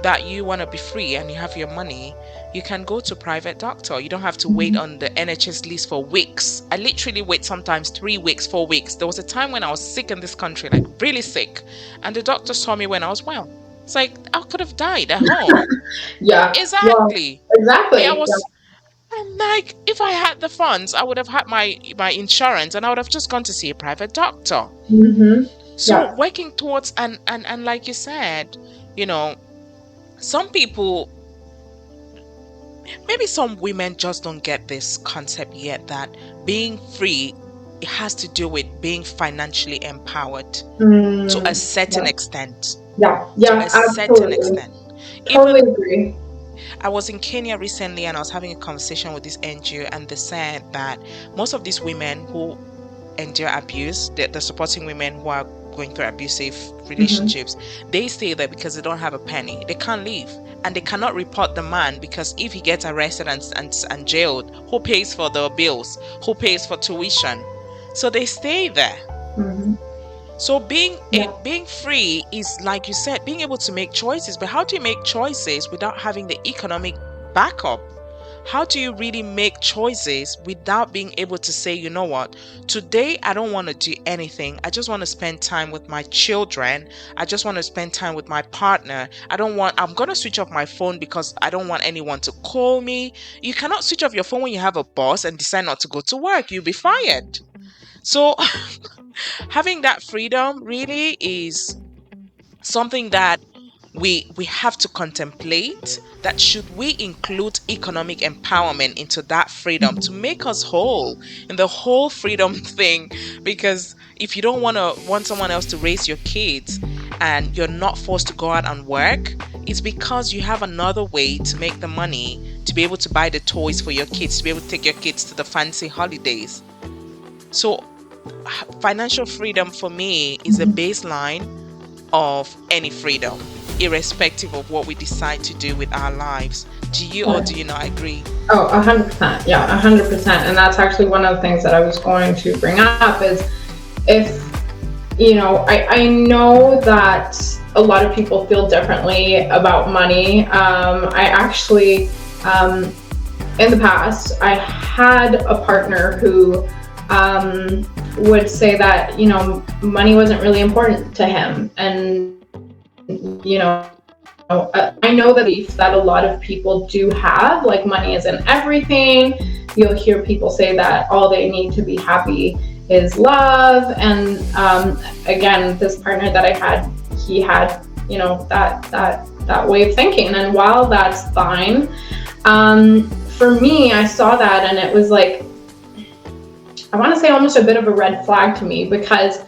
that you want to be free and you have your money, you can go to private doctor. You don't have to wait Mhm. on the NHS list for weeks. I literally wait sometimes 3 weeks, 4 weeks. There was a time when I was sick in this country, like really sick, and the doctor saw me when I was well. It's like I could have died at home. Yeah. Well, Exactly. I exactly. Yeah. was. I'm like, if I had the funds, I would have had my insurance, and I would have just gone to see a private doctor. Hmm. So Yeah. working towards, and like you said, you know, some people, maybe some women just don't get this concept yet, that being free, it has to do with being financially empowered to a Mm, certain yeah. extent. Yeah. To a Yeah. certain Absolutely. extent. Totally Even agree. I was in Kenya recently, and I was having a conversation with this NGO, and they said that most of these women who endure abuse, they're supporting women who are going through abusive Hmm. relationships, they stay there because they don't have a penny. They can't leave. And they cannot report the man, because if he gets arrested and jailed, who pays for the bills? Who pays for tuition? So they stay there. Hmm. So Yeah. being free is, like you said, being able to make choices. But how do you make choices without having the economic backup? How do you really make choices without being able to say, you know what, today I don't want to do anything. I just want to spend time with my children. I just want to spend time with my partner. I'm going to switch off my phone because I don't want anyone to call me. You cannot switch off your phone when you have a boss and decide not to go to work. You'll be fired. So having that freedom really is something that we have to contemplate, that should we include economic empowerment into that freedom to make us whole in the whole freedom thing. Because if you don't want someone else to raise your kids, and you're not forced to go out and work, it's because you have another way to make the money to be able to buy the toys for your kids, to be able to take your kids to the fancy holidays. So financial freedom for me is a Hmm. baseline of any freedom, irrespective of what we decide to do with our lives. Do you, or do you not agree? Oh, 100%. Yeah, 100%. And that's actually one of the things that I was going to bring up is, if, I know that a lot of people feel differently about money. I actually, in the past, I had a partner who would say that, money wasn't really important to him. And, I know that belief that a lot of people do have, like money isn't everything. You'll hear people say that all they need to be happy is love. And again, this partner that I had, he had, that way of thinking. And while that's fine, for me, I saw that and it was like, I want to say almost a bit of a red flag to me, because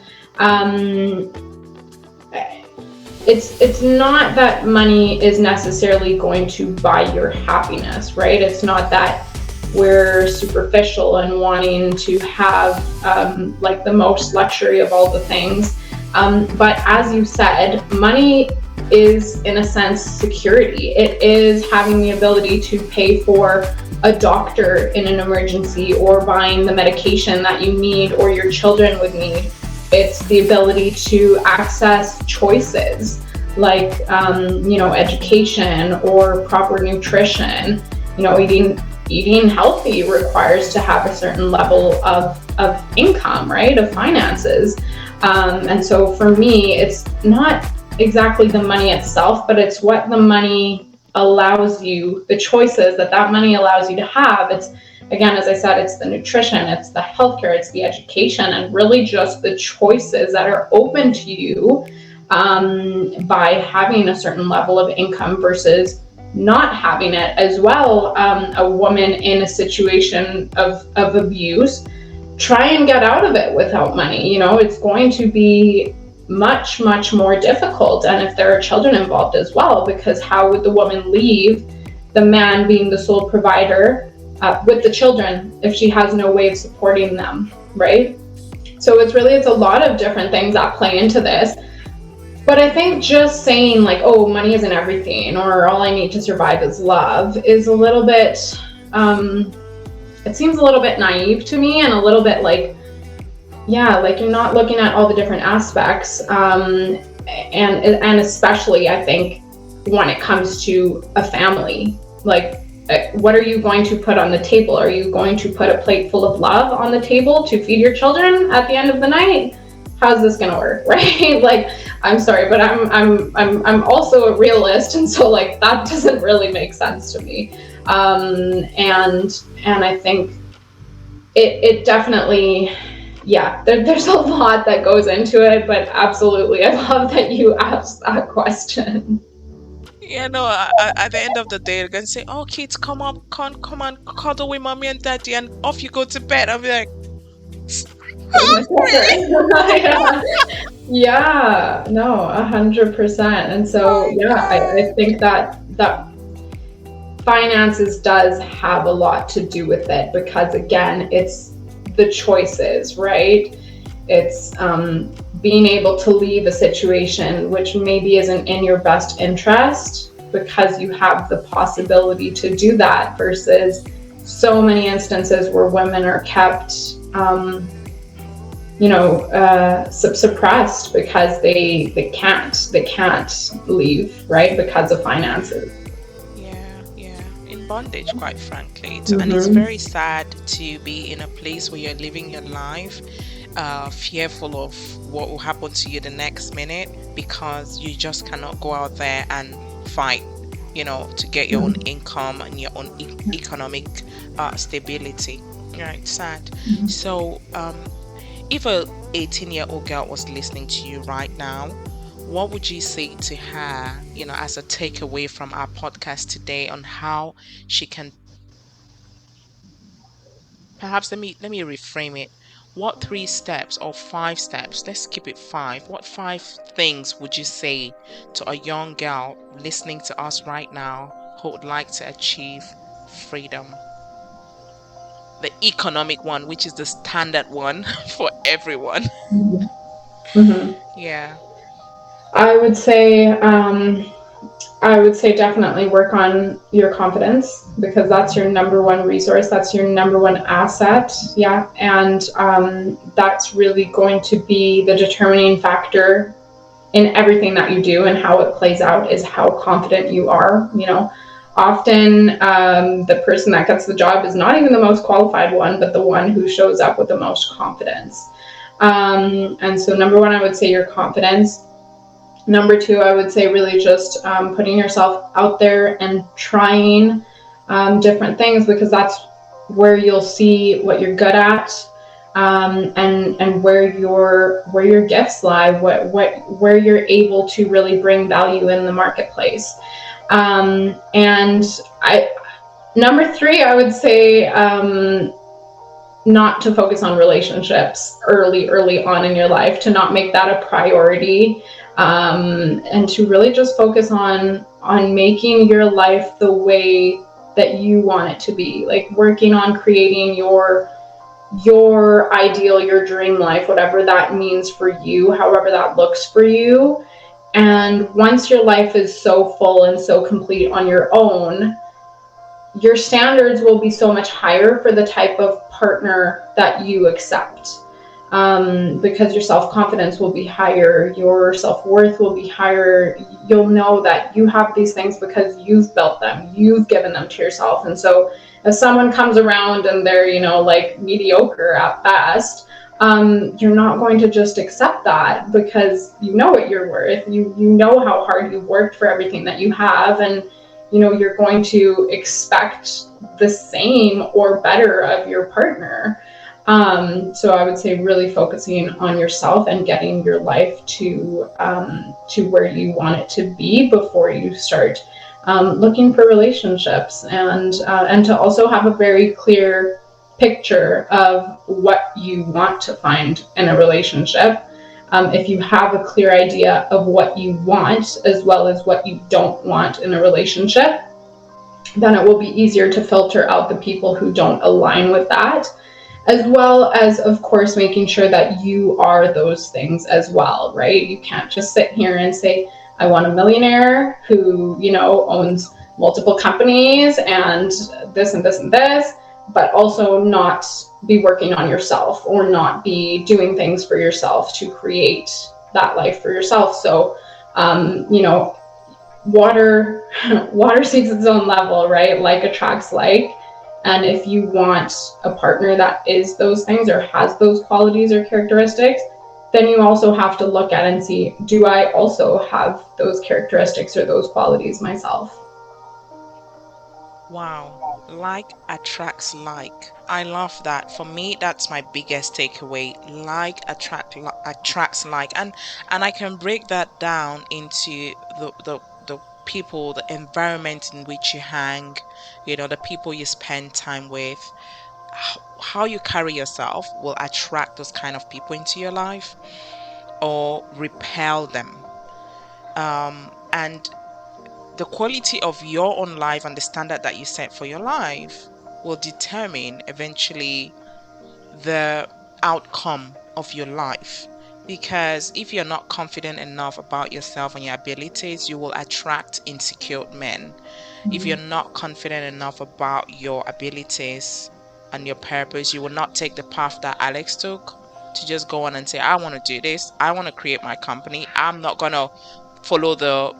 it's not that money is necessarily going to buy your happiness, right? It's not that we're superficial and wanting to have like the most luxury of all the things. But as you said, money is in a sense security. It is having the ability to pay for a doctor in an emergency, or buying the medication that you need or your children would need. It's the ability to access choices like education or proper nutrition. Eating healthy requires to have a certain level of income, right, of finances. And so for me, it's not exactly the money itself, but it's what the money allows you, the choices that money allows you to have. It's, again, as I said, it's the nutrition, it's the healthcare, it's the education, and really just the choices that are open to you by having a certain level of income versus not having it as well. A woman in a situation of abuse, try and get out of it without money. It's going to be much, much more difficult. And if there are children involved as well, because how would the woman leave the man being the sole provider with the children if she has no way of supporting them, right? So it's a lot of different things that play into this. But I think just saying like, oh, money isn't everything, or all I need to survive is love, is a little bit, it seems a little bit naive to me, and a little bit like, yeah, like you're not looking at all the different aspects. And especially I think when it comes to a family, like what are you going to put on the table? Are you going to put a plate full of love on the table to feed your children at the end of the night? How's this gonna work, right? Like, I'm sorry, but I'm also a realist, and so like that doesn't really make sense to me. And I think it definitely, yeah, there's a lot that goes into it, but absolutely, I love that you asked that question. Yeah, no, at the end of the day, they're going to say, oh, kids, come up, come on, cuddle with mommy and daddy, and off you go to bed. I'll be like, really? Yeah. Yeah, no, 100%. And so, Oh, yeah, I God. think that finances does have a lot to do with it, because again, it's the choices, right? It's being able to leave a situation which maybe isn't in your best interest, because you have the possibility to do that, versus so many instances where women are kept suppressed because they can't leave, right, because of finances. Yeah, yeah. In bondage, quite frankly. And it's Mm-hmm. very sad to be in a place where you're living your life, fearful of what will happen to you the next minute, because you just cannot go out there and fight, to get your own income and your own economic stability. Right, sad. So, if a 18-year-old girl was listening to you right now, what would you say to her, as a takeaway from our podcast today on how she can, perhaps let me reframe it. What 3 steps or 5 steps, let's keep it five. What 5 things would you say to a young girl listening to us right now who would like to achieve freedom? The economic one, which is the standard one for everyone. Mm-hmm. Yeah. I would say definitely work on your confidence, because that's your number one resource. That's your number one asset. Yeah. And that's really going to be the determining factor in everything that you do, and how it plays out is how confident you are. Often, the person that gets the job is not even the most qualified one, but the one who shows up with the most confidence. And so, number one, I would say your confidence. Number two, I would say really just putting yourself out there and trying different things, because that's where you'll see what you're good at, and where your gifts lie, where you're able to really bring value in the marketplace. And I Number three, I would say not to focus on relationships early on in your life, to not make that a priority, and to really just focus on making your life the way that you want it to be, like working on creating your ideal, your dream life, whatever that means for you, however that looks for you. And once your life is so full and so complete on your own, your standards will be so much higher for the type of partner that you accept, because your self-confidence will be higher, your self-worth will be higher. You'll know that you have these things because you've built them, you've given them to yourself. And so if someone comes around and they're, like mediocre at best, you're not going to just accept that, because you know what you're worth. You know how hard you've worked for everything that you have, and you're going to expect the same or better of your partner. So I would say really focusing on yourself and getting your life to where you want it to be before you start looking for relationships, and to also have a very clear picture of what you want to find in a relationship. If you have a clear idea of what you want as well as what you don't want in a relationship, then it will be easier to filter out the people who don't align with that, as well as, of course, making sure that you are those things as well, right? You can't just sit here and say, I want a millionaire who, owns multiple companies and this and this and this, but also not be working on yourself or not be doing things for yourself to create that life for yourself. So, water water seeks its own level, right? Like attracts like. And if you want a partner that is those things or has those qualities or characteristics, then you also have to look at and see, do I also have those characteristics or those qualities myself? Wow. Like attracts like. I love that. For me, that's my biggest takeaway. Attracts like. And I can break that down into the people, the environment in which you hang, the people you spend time with. How you carry yourself will attract those kind of people into your life or repel them. And the quality of your own life and the standard that you set for your life will determine eventually the outcome of your life. Because if you're not confident enough about yourself and your abilities, you will attract insecure men. If you're not confident enough about your abilities and your purpose, you will not take the path that Alex took, to just go on and say, I want to do this. I want to create my company. I'm not going to follow the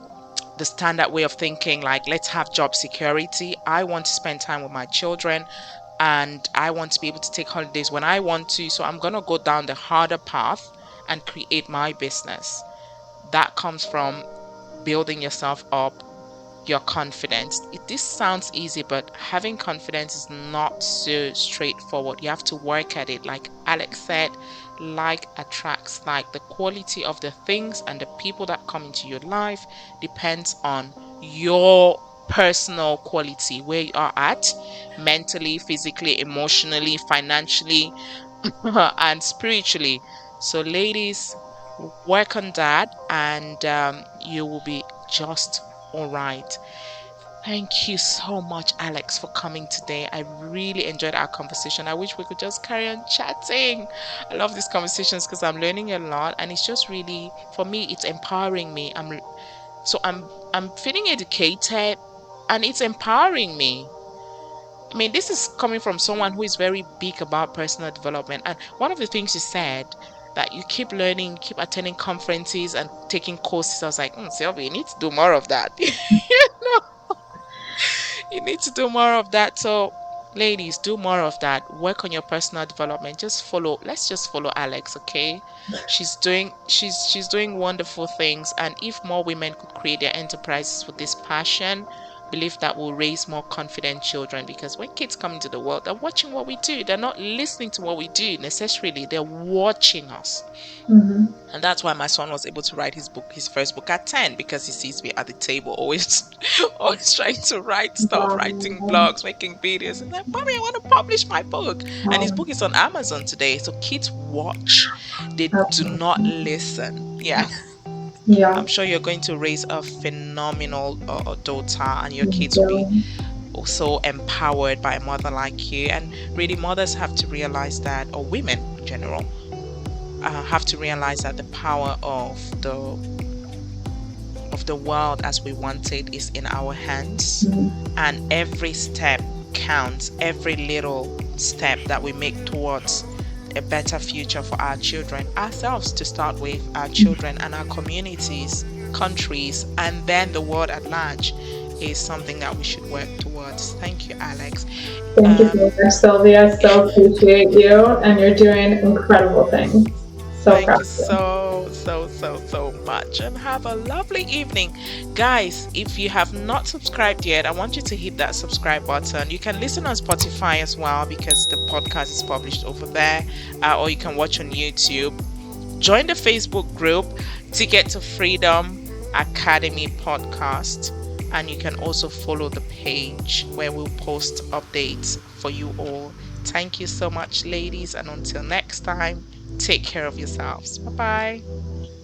standard way of thinking, like let's have job security. I want to spend time with my children and I want to be able to take holidays when I want to. So I'm going to go down the harder path and create my business. That comes from building yourself up, your confidence. This sounds easy, but having confidence is not so straightforward. You have to work at it. Like Alex said, like attracts like. The quality of the things and the people that come into your life depends on your personal quality, where you are at mentally, physically, emotionally, financially, and spiritually. So, ladies, work on that and you will be just all right. Thank you so much, Alex, for coming today. I really enjoyed our conversation. I wish we could just carry on chatting. I love these conversations because I'm learning a lot, and it's just really, for me, it's empowering me. I'm feeling educated, and it's empowering me. I mean, this is coming from someone who is very big about personal development. And one of the things you said, that you keep learning, keep attending conferences and taking courses. I was like, Sylvia, you need to do more of that. You need to do more of that. So, ladies, do more of that. Work on your personal development. Just follow. Let's just follow Alex, okay? She's doing wonderful things. And if more women could create their enterprises with this passion, believe that will raise more confident children. Because when kids come into the world, they're watching what we do. They're not listening to what we do necessarily. They're watching us. Hmm. And that's why my son was able to write his first book at 10, because he sees me at the table always always trying to write stuff, writing Wow. blogs, making videos. And like, Mommy, I want to publish my book. And his book is on Amazon today. So kids watch. They do not Okay. listen. Yeah. Yeah. I'm sure you're going to raise a phenomenal daughter, and your Thank kids will be you. also empowered by a mother like you. And really, mothers have to realize that, or women in general, have to realize that the power of the world as we want it is in our hands, Mhm. and every step counts. Every little step that we make towards a better future for our children, ourselves to start with, our children and our communities, countries, and then the world at large, is something that we should work towards. Thank you, Alex. Thank you so um much, Sylvia. So appreciate you, and you're doing incredible things. So Thank proud you of you. so much, and have a lovely evening. Guys, if you have not subscribed yet, I want you to hit that subscribe button. You can listen on Spotify as well, because the podcast is published over there, or you can watch on YouTube. Join the Facebook group, Ticket to Freedom Academy Podcast. And you can also follow the page where we'll post updates for you all. Thank you so much, ladies. And until next time, take care of yourselves. Bye bye.